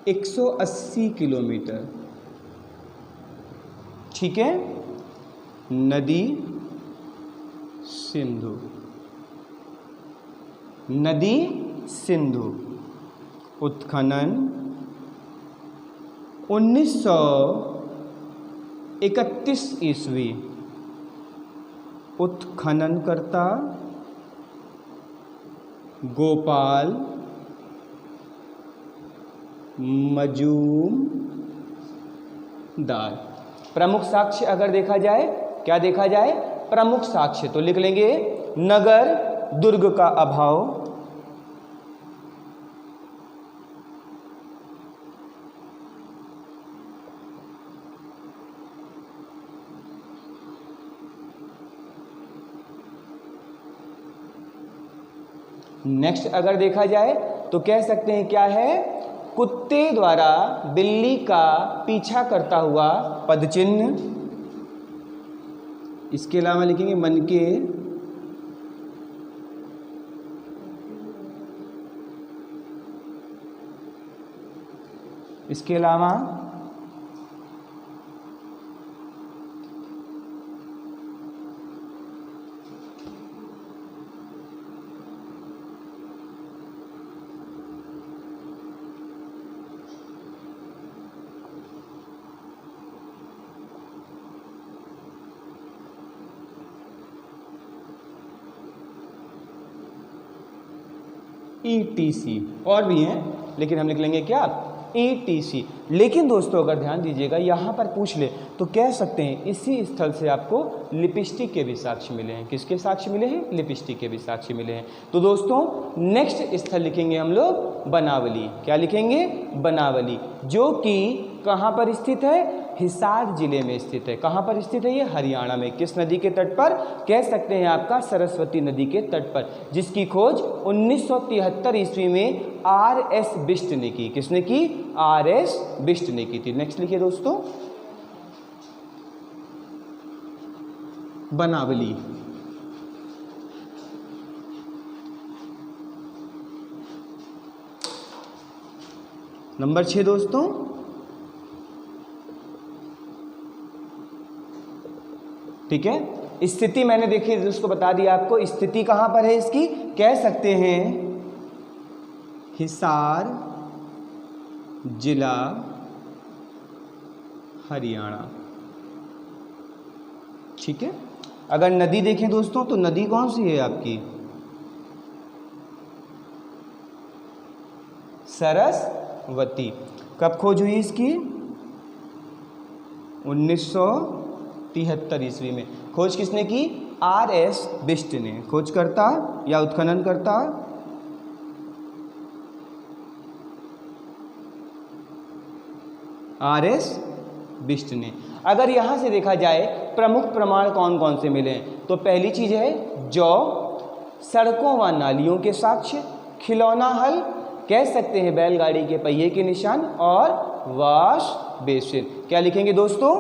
180 किलोमीटर। ठीक है, नदी सिंधु, नदी सिंधु। उत्खनन 1931 ईस्वी। उत्खननकर्ता गोपाल मजूमदार। प्रमुख साक्ष्य अगर देखा जाए, क्या देखा जाए? प्रमुख साक्ष्य तो लिख लेंगे नगर दुर्ग का अभाव, नेक्स्ट अगर देखा जाए तो कह सकते हैं क्या है? कुत्ते द्वारा बिल्ली का पीछा करता हुआ पदचिन्ह। इसके अलावा लिखेंगे मनके, इसके अलावा ETC और भी हैं, लेकिन हम लिख लेंगे क्या? ETC। लेकिन दोस्तों अगर ध्यान दीजिएगा यहाँ पर पूछ ले तो कह सकते हैं इसी स्थल से आपको लिपिस्टिक के भी साक्ष्य मिले हैं। किसके साक्ष्य मिले हैं? लिपिस्टिक के भी साक्ष्य मिले हैं। तो दोस्तों नेक्स्ट स्थल लिखेंगे हम लोग बनावली। क्या लिखेंगे? बनावली, जो कि कहाँ पर स्थित है? हिसार जिले में स्थित है। कहाँ पर स्थित है ये? हरियाणा में। किस नदी के तट पर? कह सकते हैं आपका सरस्वती नदी के तट पर, जिसकी खोज 1973 ईस्वी में RS बिष्ट ने की। किसने की? RS बिष्ट ने की थी। नेक्स्ट लिखिए दोस्तों, बनावली। नंबर 6 दोस्तों, ठीक है। स्थिति मैंने देखी उसको बता दिया आपको। स्थिति कहाँ पर है इसकी? कह सकते हैं हिसार जिला हरियाणा, ठीक है। अगर नदी देखें दोस्तों तो नदी कौन सी है आपकी? सरस्वती। कब खोज हुई इसकी? 1973 ईस्वी में। खोज किसने की? RS बिष्ट ने। खोजकर्ता या उत्खननकर्ता RS बिष्ट ने। अगर यहाँ से देखा जाए प्रमुख प्रमाण कौन कौन से मिले हैं तो पहली चीज है जौ, सड़कों व नालियों के साक्ष्य, खिलौना हल, कह सकते हैं बैलगाड़ी के पहिए के निशान, और वाश बेसिन। क्या लिखेंगे दोस्तों?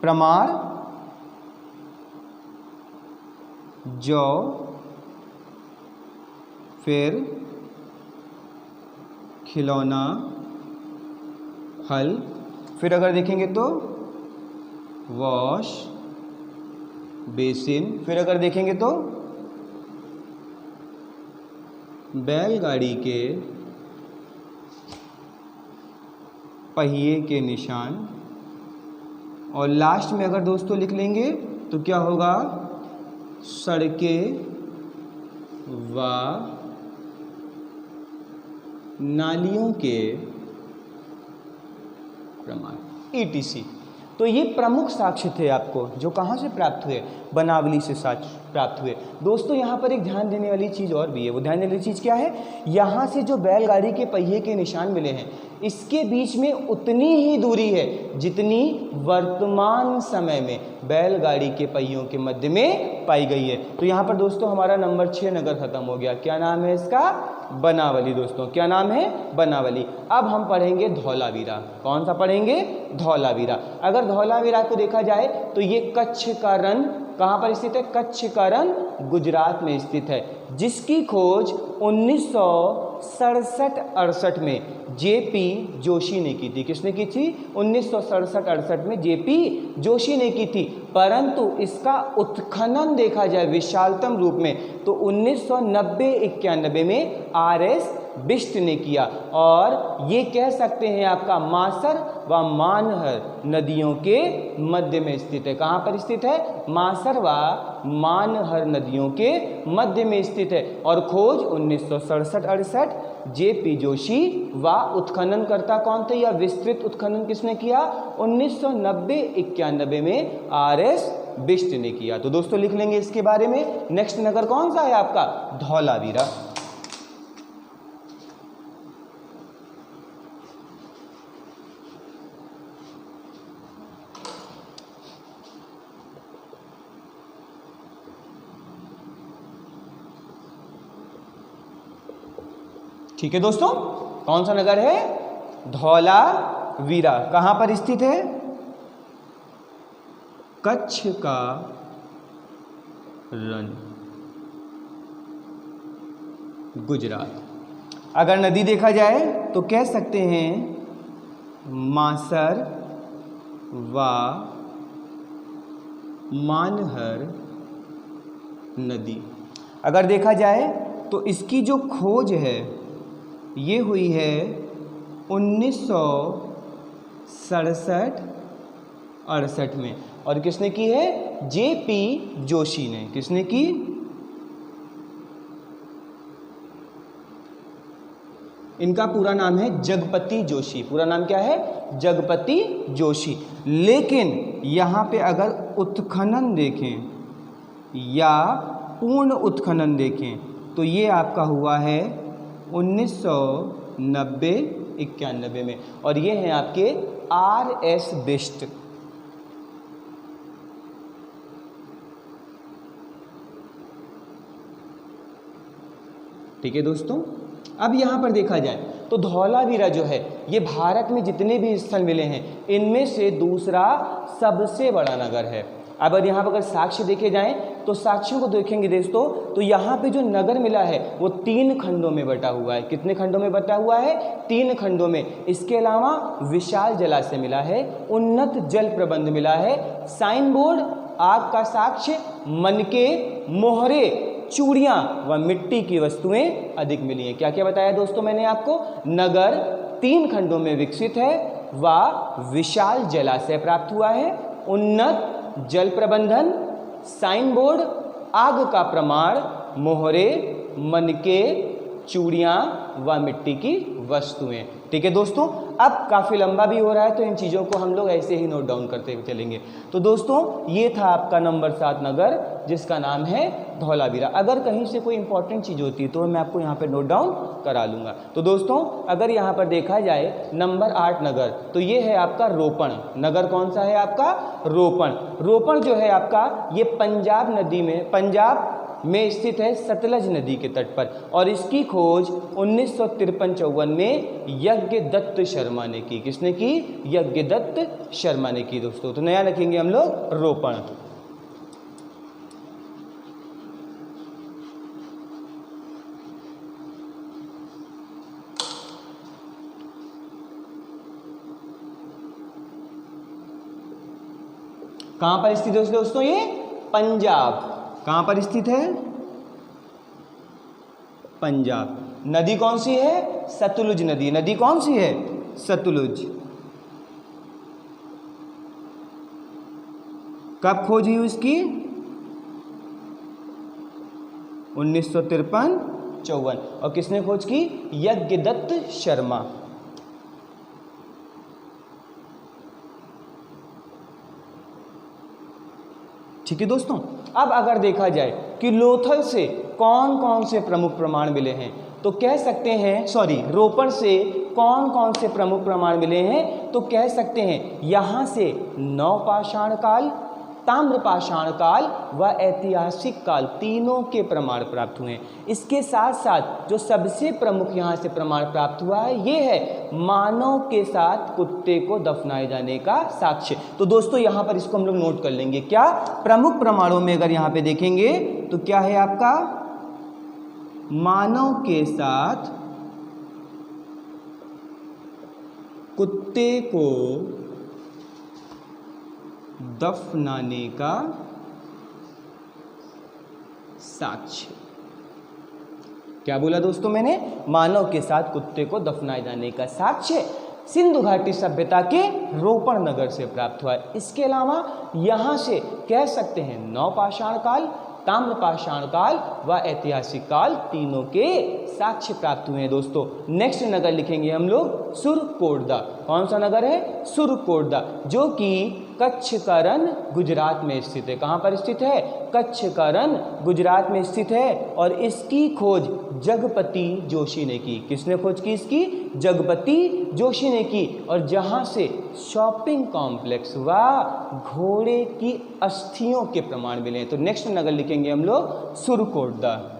प्रमाण जौ, फिर खिलौना हल, फिर अगर देखेंगे तो वॉश बेसिन, फिर अगर देखेंगे तो बैलगाड़ी के पहिए के निशान, और लास्ट में अगर दोस्तों लिख लेंगे तो क्या होगा? सड़कें व नालियों के प्रमाण, ETC। तो ये प्रमुख साक्ष्य थे आपको जो कहाँ से प्राप्त हुए? बनावली से साक्ष्य प्राप्त हुए। दोस्तों यहाँ पर एक ध्यान देने वाली चीज़ और भी है। वो ध्यान देने वाली चीज़ क्या है? यहाँ से जो बैलगाड़ी के पहिए के निशान मिले हैं इसके बीच में उतनी ही दूरी है जितनी वर्तमान समय में बैलगाड़ी के पहियों के मध्य में पाई गई है। तो यहाँ पर दोस्तों हमारा नंबर 6 नगर खत्म हो गया। क्या नाम है इसका? बनावली। दोस्तों क्या नाम है? बनावली। अब हम पढ़ेंगे धौलावीरा। कौन सा पढ़ेंगे? धौलावीरा। अगर धौलावीरा को देखा जाए तो ये कच्छ का रण कहाँ पर स्थित है? कच्छ का रण गुजरात में स्थित है, जिसकी खोज 1967-68 में JP जोशी ने की थी। किसने की थी? 1967-68 में JP जोशी ने की थी। परंतु इसका उत्खनन देखा जाए विशालतम रूप में तो 1990-91 में RS बिष्ट ने किया, और ये कह सकते हैं आपका मासर व मानहर नदियों के मध्य में स्थित है। कहाँ पर स्थित है? मासर व मानहर नदियों के मध्य में स्थित है। और खोज 1967-68 JP जोशी व उत्खननकर्ता कौन थे या विस्तृत उत्खनन किसने किया? 1990-91 में RS बिष्ट ने किया। तो दोस्तों लिख लेंगे इसके बारे में। नेक्स्ट नगर कौन सा है आपका? धौलावीरा। ठीक है दोस्तों, कौन सा नगर है? धौलावीरा। कहां पर स्थित है? कच्छ का रण, गुजरात। अगर नदी देखा जाए तो कह सकते हैं मासर व मानहर नदी। अगर देखा जाए तो इसकी जो खोज है ये हुई है 1967-68 में, और किसने की है? JP जोशी ने। किसने की? इनका पूरा नाम है जगपति जोशी। पूरा नाम क्या है? जगपति जोशी। लेकिन यहाँ पे अगर उत्खनन देखें या पूर्ण उत्खनन देखें तो ये आपका हुआ है 1990-91 में, और ये हैं आपके R.S. बिष्ट। ठीक है दोस्तों, अब यहाँ पर देखा जाए तो धौलावीरा जो है ये भारत में जितने भी स्थल मिले हैं इनमें से दूसरा सबसे बड़ा नगर है। अब यहाँ पर अगर साक्ष्य देखे जाएं तो साक्ष्यों को देखेंगे दोस्तों तो यहाँ पे जो नगर मिला है वो 3 खंडों में बटा हुआ है। कितने खंडों में बटा हुआ है? 3 खंडों में। इसके अलावा विशाल जलाशय मिला है, उन्नत जल प्रबंध मिला है, साइन बोर्ड, आग का साक्ष्य, मनके, मोहरे, चूड़ियाँ व मिट्टी की वस्तुएं अधिक मिली हैं। क्या क्या बताया दोस्तों मैंने आपको? नगर 3 खंडों में विकसित है व विशाल जलाशय प्राप्त हुआ है, उन्नत जल प्रबंधन, साइन बोर्ड, आग का प्रमाण, मोहरे, मनके, चूड़ियाँ व मिट्टी की वस्तुएं। ठीक है दोस्तों, अब काफ़ी लंबा भी हो रहा है तो इन चीज़ों को हम लोग ऐसे ही नोट डाउन करते हुए चलेंगे। तो दोस्तों ये था आपका नंबर 7 नगर जिसका नाम है धौलावीरा। अगर कहीं से कोई इंपॉर्टेंट चीज़ होती है तो मैं आपको यहाँ पे नोट डाउन करा लूँगा। तो दोस्तों अगर यहाँ पर देखा जाए नंबर 8 नगर तो ये है आपका रोपण। नगर कौन सा है आपका? रोपण। रोपण जो है आपका ये पंजाब नदी में, पंजाब में स्थित है, सतलज नदी के तट पर, और इसकी खोज 1953-54 में यज्ञदत्त शर्मा ने की। किसने की? यज्ञदत्त शर्मा ने की दोस्तों। तो नया रखेंगे हम लोग रोपण। कहां पर स्थित है दोस्तों? ये पंजाब। कहां पर स्थित है? पंजाब। नदी कौन सी है? सतलुज नदी। नदी कौन सी है? सतलुज। कब खोज हुई इसकी? 1953-54। और किसने खोज की? यज्ञदत्त शर्मा। ठीक है दोस्तों, अब अगर देखा जाए कि लोथल से कौन कौन से प्रमुख प्रमाण मिले हैं तो कह सकते हैं, रोपण से कौन कौन से प्रमुख प्रमाण मिले हैं तो कह सकते हैं यहाँ से नवपाषाण काल, ताम्रपाषाण काल व ऐतिहासिक काल तीनों के प्रमाण प्राप्त हुए हैं। इसके साथ साथ जो सबसे प्रमुख यहाँ से प्रमाण प्राप्त हुआ है ये है मानव के साथ कुत्ते को दफनाए जाने का साक्ष्य। तो दोस्तों यहाँ पर इसको हम लोग नोट कर लेंगे। क्या प्रमुख प्रमाणों में अगर यहाँ पे देखेंगे तो क्या है आपका? मानव के साथ कुत्ते को दफनाने का साक्ष्य। क्या बोला दोस्तों मैंने? मानव के साथ कुत्ते को दफनाए जाने का साक्ष्य सिंधु घाटी सभ्यता के रोपण नगर से प्राप्त हुआ है। इसके अलावा यहाँ से कह सकते हैं नवपाषाण काल, ताम्रपाषाण काल व ऐतिहासिक काल तीनों के साक्ष्य प्राप्त हुए हैं दोस्तों। नेक्स्ट नगर लिखेंगे हम लोग सुरकोटदा। कौन सा नगर है? सुरकोटदा, जो कि कच्छ का रण गुजरात में स्थित है। कहाँ पर स्थित है? कच्छ का रण गुजरात में स्थित है, और इसकी खोज जगपति जोशी ने की। किसने खोज की इसकी? जगपति जोशी ने की। और जहाँ से शॉपिंग कॉम्प्लेक्स व घोड़े की अस्थियों के प्रमाण मिले हैं। तो नेक्स्ट नगर लिखेंगे हम लोग सुरकोटदा।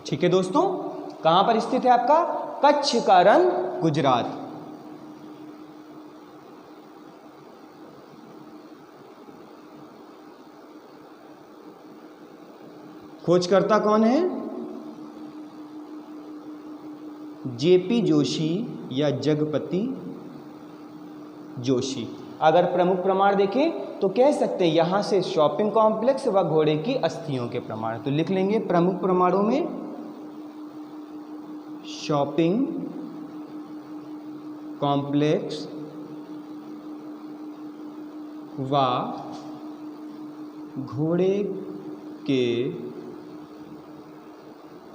ठीक है दोस्तों, कहां पर स्थित है आपका? कच्छ का रण गुजरात। खोजकर्ता कौन है? जेपी जोशी या जगपति जोशी। अगर प्रमुख प्रमाण देखें तो कह सकते हैं यहां से शॉपिंग कॉम्प्लेक्स व घोड़े की अस्थियों के प्रमाण। तो लिख लेंगे प्रमुख प्रमाणों में शॉपिंग कॉम्प्लेक्स व घोड़े के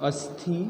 अस्थि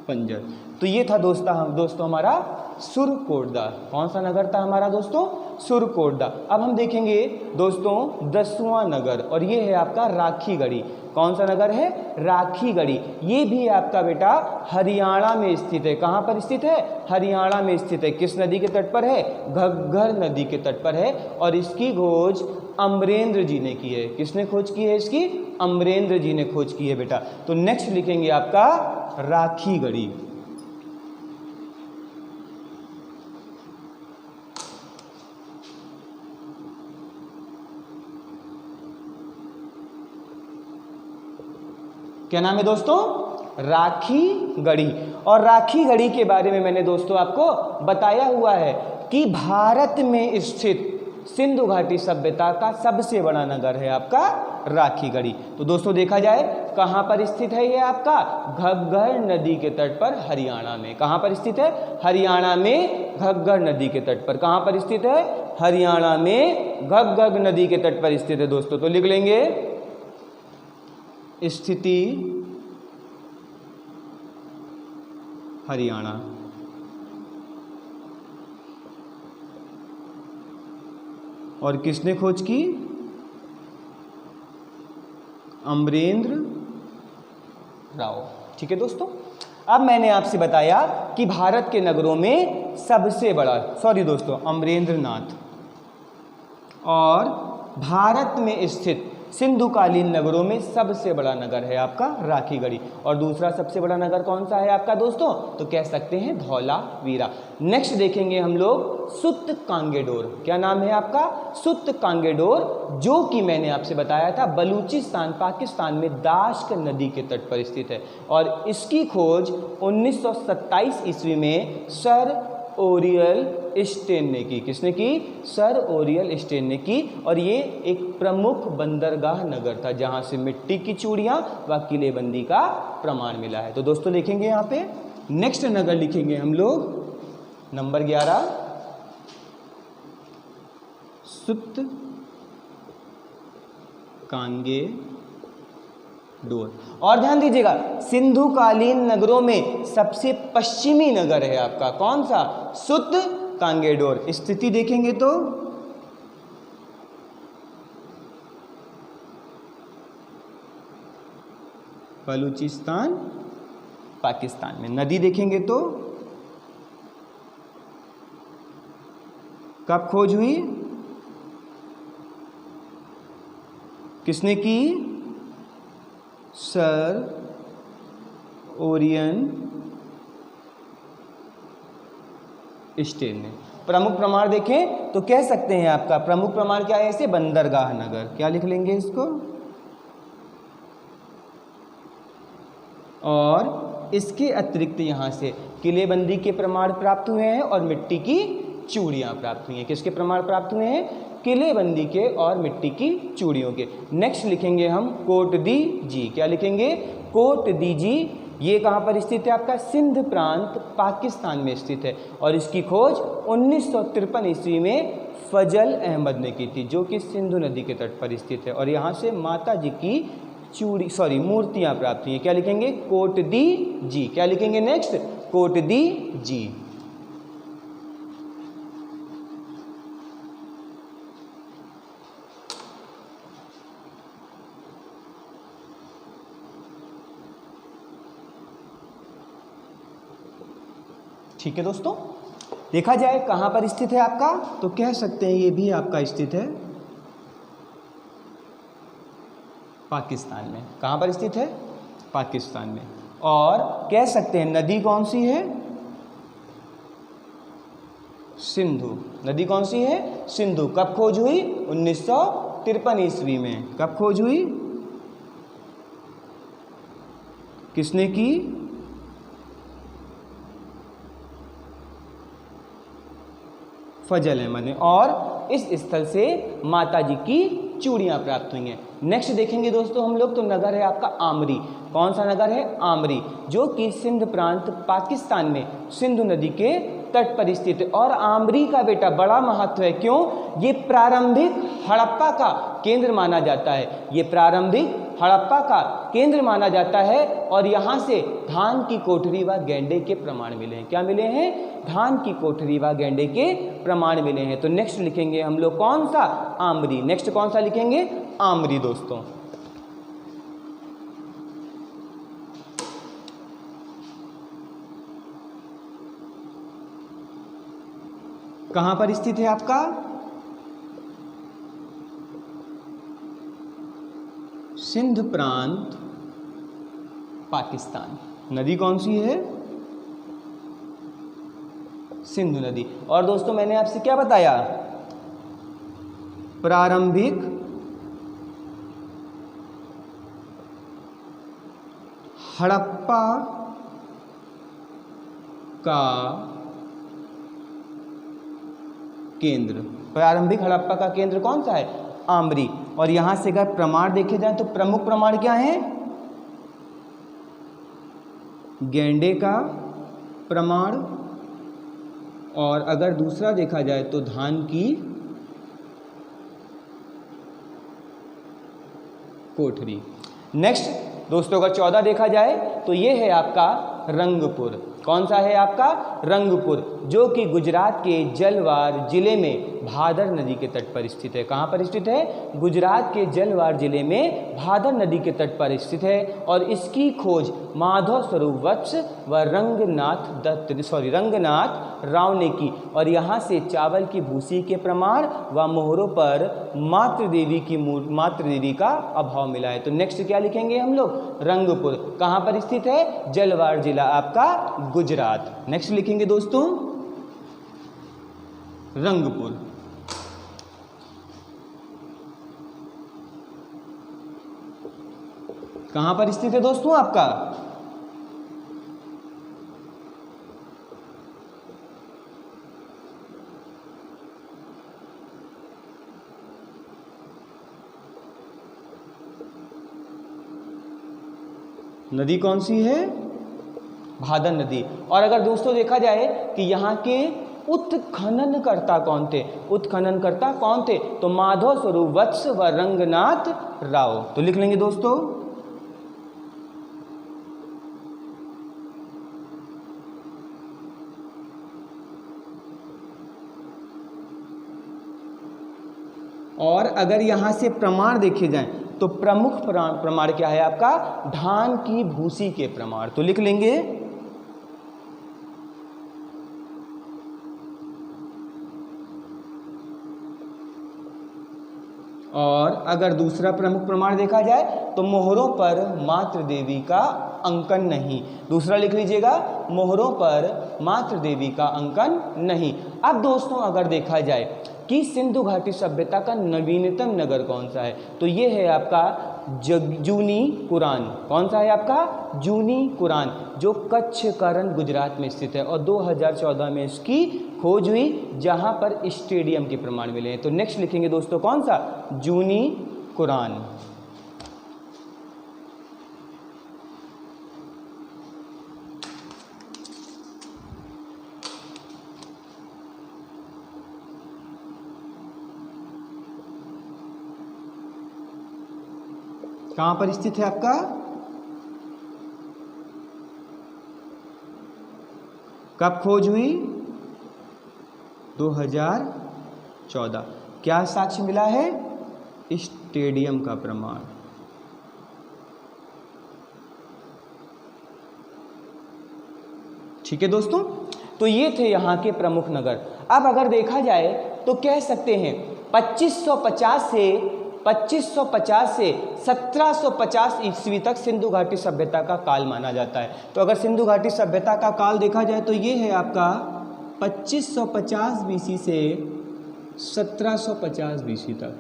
पंजर। तो ये था दोस्तों हमारा सुरकोटदा। कौन सा नगर था हमारा दोस्तों? सुरकोटदा। अब हम देखेंगे दोस्तों 10वां नगर, और ये है आपका राखीगढ़ी। कौन सा नगर है? राखीगढ़ी। ये भी आपका बेटा हरियाणा में स्थित है। कहाँ पर स्थित है? हरियाणा में स्थित है। किस नदी के तट पर है? घग्गर नदी के तट पर है, और इसकी खोज अमरेंद्र जी ने की है। किसने खोज की है इसकी? अमरेंद्र जी ने खोज की है बेटा। तो नेक्स्ट लिखेंगे आपका राखीगढ़ी। क्या नाम है दोस्तों? राखीगढ़ी। और राखीगढ़ी के बारे में मैंने दोस्तों आपको बताया हुआ है कि भारत में स्थित सिंधु घाटी सभ्यता का सबसे बड़ा नगर है आपका राखीगढ़ी। तो दोस्तों देखा जाए कहाँ पर स्थित है ये आपका? घग्गर नदी के तट पर, हरियाणा में। कहाँ पर स्थित है? हरियाणा में घग्गर नदी के तट पर। कहाँ पर स्थित है? हरियाणा में घग्गर नदी के तट पर स्थित है दोस्तों। तो लिख लेंगे स्थिति हरियाणा। और किसने खोज की? अमरेंद्र राव। ठीक है दोस्तों। अब मैंने आपसे बताया कि भारत के नगरों में सबसे बड़ा, सॉरी दोस्तों, अमरेंद्र नाथ, और भारत में स्थित सिंधुकालीन नगरों में सबसे बड़ा नगर है आपका राखीगढ़ी। और दूसरा सबसे बड़ा नगर कौन सा है आपका दोस्तों? तो कह सकते हैं धौलावीरा। नेक्स्ट देखेंगे हम लोग सुत्त कांगेडोर। क्या नाम है आपका? सुत्त कांगेडोर, जो कि मैंने आपसे बताया था बलूचिस्तान पाकिस्तान में दाश्क नदी के तट पर स्थित है। और इसकी खोज 1927 ईस्वी में सर ओरियल स्टेन ने की। किसने की? सर ओरियल स्टेन ने की। और ये एक प्रमुख बंदरगाह नगर था जहां से मिट्टी की चूड़ियां व किलेबंदी का प्रमाण मिला है। तो दोस्तों देखेंगे यहाँ पे नेक्स्ट नगर लिखेंगे हम लोग नंबर 11 सुत्त कांगेडोर। और ध्यान दीजिएगा सिंधुकालीन नगरों में सबसे पश्चिमी नगर है आपका कौन सा? सुत्त कांगेडोर। स्थिति देखेंगे तो बलूचिस्तान पाकिस्तान में। नदी देखेंगे तो कब खोज हुई? किसने की? सर ओरियन स्टेन ने। प्रमुख प्रमाण देखें तो कह सकते हैं आपका प्रमुख प्रमाण क्या है? इसे बंदरगाह नगर। क्या लिख लेंगे इसको? और इसके अतिरिक्त यहाँ से किलेबंदी के प्रमाण प्राप्त हुए हैं और मिट्टी की चूड़ियाँ प्राप्त हुई हैं। किसके प्रमाण प्राप्त हुए हैं? किलेबंदी के और मिट्टी की चूड़ियों के। नेक्स्ट लिखेंगे हम कोटदी जी। क्या लिखेंगे? कोटदी जी। ये कहाँ पर स्थित है आपका? सिंध प्रांत पाकिस्तान में स्थित है। और इसकी खोज 1953 ईस्वी में फजल अहमद ने की थी, जो कि सिंधु नदी के तट पर स्थित है। और यहाँ से माता जी की मूर्तियाँ प्राप्त हुई हैं। क्या लिखेंगे? कोटदी जी। क्या लिखेंगे नेक्स्ट? कोटदी जी। ठीक है दोस्तों, देखा जाए कहाँ पर स्थित है आपका, तो कह सकते हैं ये भी आपका स्थित है पाकिस्तान में। कहाँ पर स्थित है? पाकिस्तान में। और कह सकते हैं नदी कौन सी है? सिंधु। नदी कौन सी है? सिंधु। कब खोज हुई? 1953 ईस्वी में। कब खोज हुई? किसने की? फजल अहमद ने। और इस स्थल से माता जी की चूड़ियाँ प्राप्त हुई हैं। नेक्स्ट देखेंगे दोस्तों हम लोग, तो नगर है आपका आमरी। कौन सा नगर है? आमरी, जो कि सिंध प्रांत पाकिस्तान में सिंधु नदी के तट पर स्थित है। और आमरी का बेटा बड़ा महत्व है, क्यों? ये प्रारंभिक हड़प्पा का केंद्र माना जाता है, ये प्रारंभिक हड़प्पा का केंद्र माना जाता है। और यहाँ से धान की कोठरी व गेंडे के प्रमाण मिले हैं। क्या मिले हैं? धान की कोठरी व गेंडे के प्रमाण मिले हैं। तो नेक्स्ट लिखेंगे हम लोग कौन सा? आमरी। नेक्स्ट कौन सा लिखेंगे? आमरी दोस्तों। कहां पर स्थित है आपका? सिंध प्रांत पाकिस्तान। नदी कौन सी है? सिंधु नदी। और दोस्तों मैंने आपसे क्या बताया? प्रारंभिक हड़प्पा का केंद्र, प्रारंभिक हड़प्पा का केंद्र कौन सा है? आमरी। और यहां से अगर प्रमाण देखे जाए तो प्रमुख प्रमाण क्या है? गेंडे का प्रमाण, और अगर दूसरा देखा जाए तो धान की कोठरी। नेक्स्ट दोस्तों अगर 14 देखा जाए तो ये है आपका रंगपुर। कौन सा है आपका? रंगपुर, जो कि गुजरात के जलवार जिले में भादर नदी के तट पर स्थित है। कहाँ पर स्थित है? गुजरात के जलवार जिले में भादर नदी के तट पर स्थित है। और इसकी खोज माधव स्वरूप वत्स व रंगनाथ राव ने की। और यहाँ से चावल की भूसी के प्रमाण व मोहरों पर मातृ देवी का अभाव मिला है। तो नेक्स्ट क्या लिखेंगे हम लोग? रंगपुर। कहाँ पर स्थित है? जलवार जिला आपका गुजरात। नेक्स्ट लिखेंगे दोस्तों रंगपुर। कहां पर स्थित है दोस्तों आपका? नदी कौन सी है? भादर नदी। और अगर दोस्तों देखा जाए कि यहाँ के उत्खननकर्ता कौन थे? उत्खननकर्ता कौन थे? तो माधव स्वरूप वत्स व रंगनाथ राव। तो लिख लेंगे दोस्तों। और अगर यहाँ से प्रमाण देखे जाएं तो प्रमुख प्रमाण क्या है आपका? धान की भूसी के प्रमाण। तो लिख लेंगे और अगर दूसरा प्रमुख प्रमाण देखा जाए तो मोहरों पर मातृ देवी का अंकन नहीं। दूसरा लिख लीजिएगा, मोहरों पर मातृ देवी का अंकन नहीं। अब दोस्तों अगर देखा जाए कि सिंधु घाटी सभ्यता का नवीनतम नगर कौन सा है, तो ये है आपका जूनी कुरान। कौन सा है आपका? जूनी कुरान, जो कच्छ करण गुजरात में स्थित है। और 2014 में इसकी खोज हुई, जहां पर स्टेडियम के प्रमाण मिले हैं। तो नेक्स्ट लिखेंगे दोस्तों कौन सा? जूनी कुरान। कहां पर स्थित है आपका? कब खोज हुई? 2014। क्या साक्ष्य मिला है? स्टेडियम का प्रमाण। ठीक है दोस्तों, तो ये थे यहाँ के प्रमुख नगर। अब अगर देखा जाए तो कह सकते हैं 2550 से 1750 ईस्वी तक सिंधु घाटी सभ्यता का काल माना जाता है। तो अगर सिंधु घाटी सभ्यता का काल देखा जाए तो ये है आपका 2550 बीसी से 1750 बीसी तक।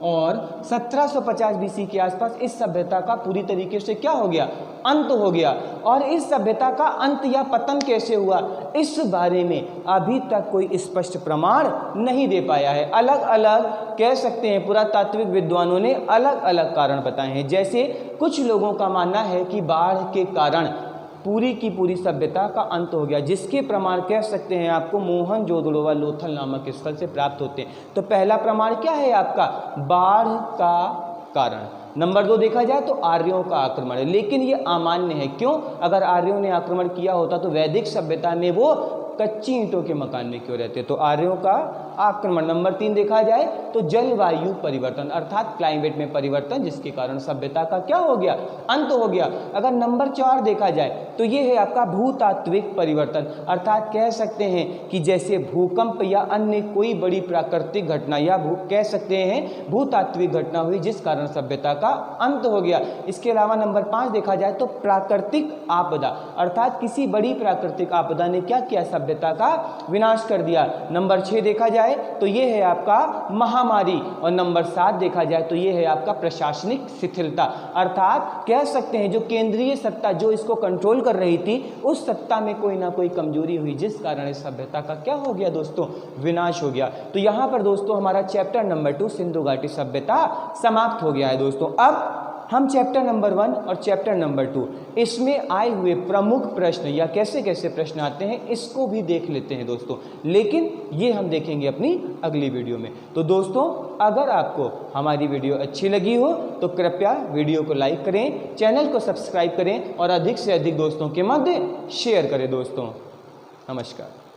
और 1750 बीसी के आसपास इस सभ्यता का पूरी तरीके से क्या हो गया, अंत हो गया। और इस सभ्यता का अंत या पतन कैसे हुआ, इस बारे में अभी तक कोई स्पष्ट प्रमाण नहीं दे पाया है। अलग अलग कह सकते हैं पुरातात्विक विद्वानों ने अलग अलग कारण बताए हैं। जैसे कुछ लोगों का मानना है कि बाढ़ के कारण पूरी की पूरी सभ्यता का अंत हो गया, जिसके प्रमाण कह सकते हैं आपको मोहनजोदड़ो व लोथल नामक स्थल से प्राप्त होते हैं। तो पहला प्रमाण क्या है आपका, बाढ़ का कारण। नंबर 2 देखा जाए तो आर्यों का आक्रमण है, लेकिन ये अमान्य है। क्यों, अगर आर्यों ने आक्रमण किया होता तो वैदिक सभ्यता में वो कच्ची ईंटों के मकान में क्यों रहते, तो आर्यों का आक्रमण। नंबर 3 देखा जाए तो जलवायु परिवर्तन अर्थात क्लाइमेट में परिवर्तन, जिसके कारण सभ्यता का क्या हो गया, अंत हो गया। अगर नंबर 4 देखा जाए तो ये है आपका भूतात्विक परिवर्तन, अर्थात कह सकते हैं कि जैसे भूकंप या अन्य कोई बड़ी प्राकृतिक घटना या कह सकते हैं भूतात्विक घटना हुई, जिस कारण सभ्यता का अंत हो गया। इसके अलावा नंबर 5 देखा जाए तो प्राकृतिक आपदा, अर्थात किसी बड़ी प्राकृतिक आपदा ने क्या किया, सभ्यता का विनाश कर दिया। नंबर 6 देखा जाए तो ये है आपका महामारी, और नंबर 7 देखा जाए तो ये है आपका प्रशासनिक शिथिलता, अर्थात कह सकते हैं जो केंद्रीय सत्ता जो इसको कंट्रोल कर रही थी, उस सत्ता में कोई ना कोई कमजोरी हुई, जिस कारण इस सभ्यता का क्या हो गया दोस्तों, विनाश हो गया। तो यहाँ पर दोस्तों हमारा चैप्टर नंबर 2 सिंधु घाटी सभ्यता समाप्त हो गया है दोस्तों। अब हम चैप्टर नंबर 1 और चैप्टर नंबर 2 इसमें आए हुए प्रमुख प्रश्न या कैसे कैसे प्रश्न आते हैं इसको भी देख लेते हैं दोस्तों, लेकिन ये हम देखेंगे अपनी अगली वीडियो में। तो दोस्तों अगर आपको हमारी वीडियो अच्छी लगी हो तो कृपया वीडियो को लाइक करें, चैनल को सब्सक्राइब करें और अधिक से अधिक दोस्तों के मध्य शेयर करें दोस्तों। नमस्कार।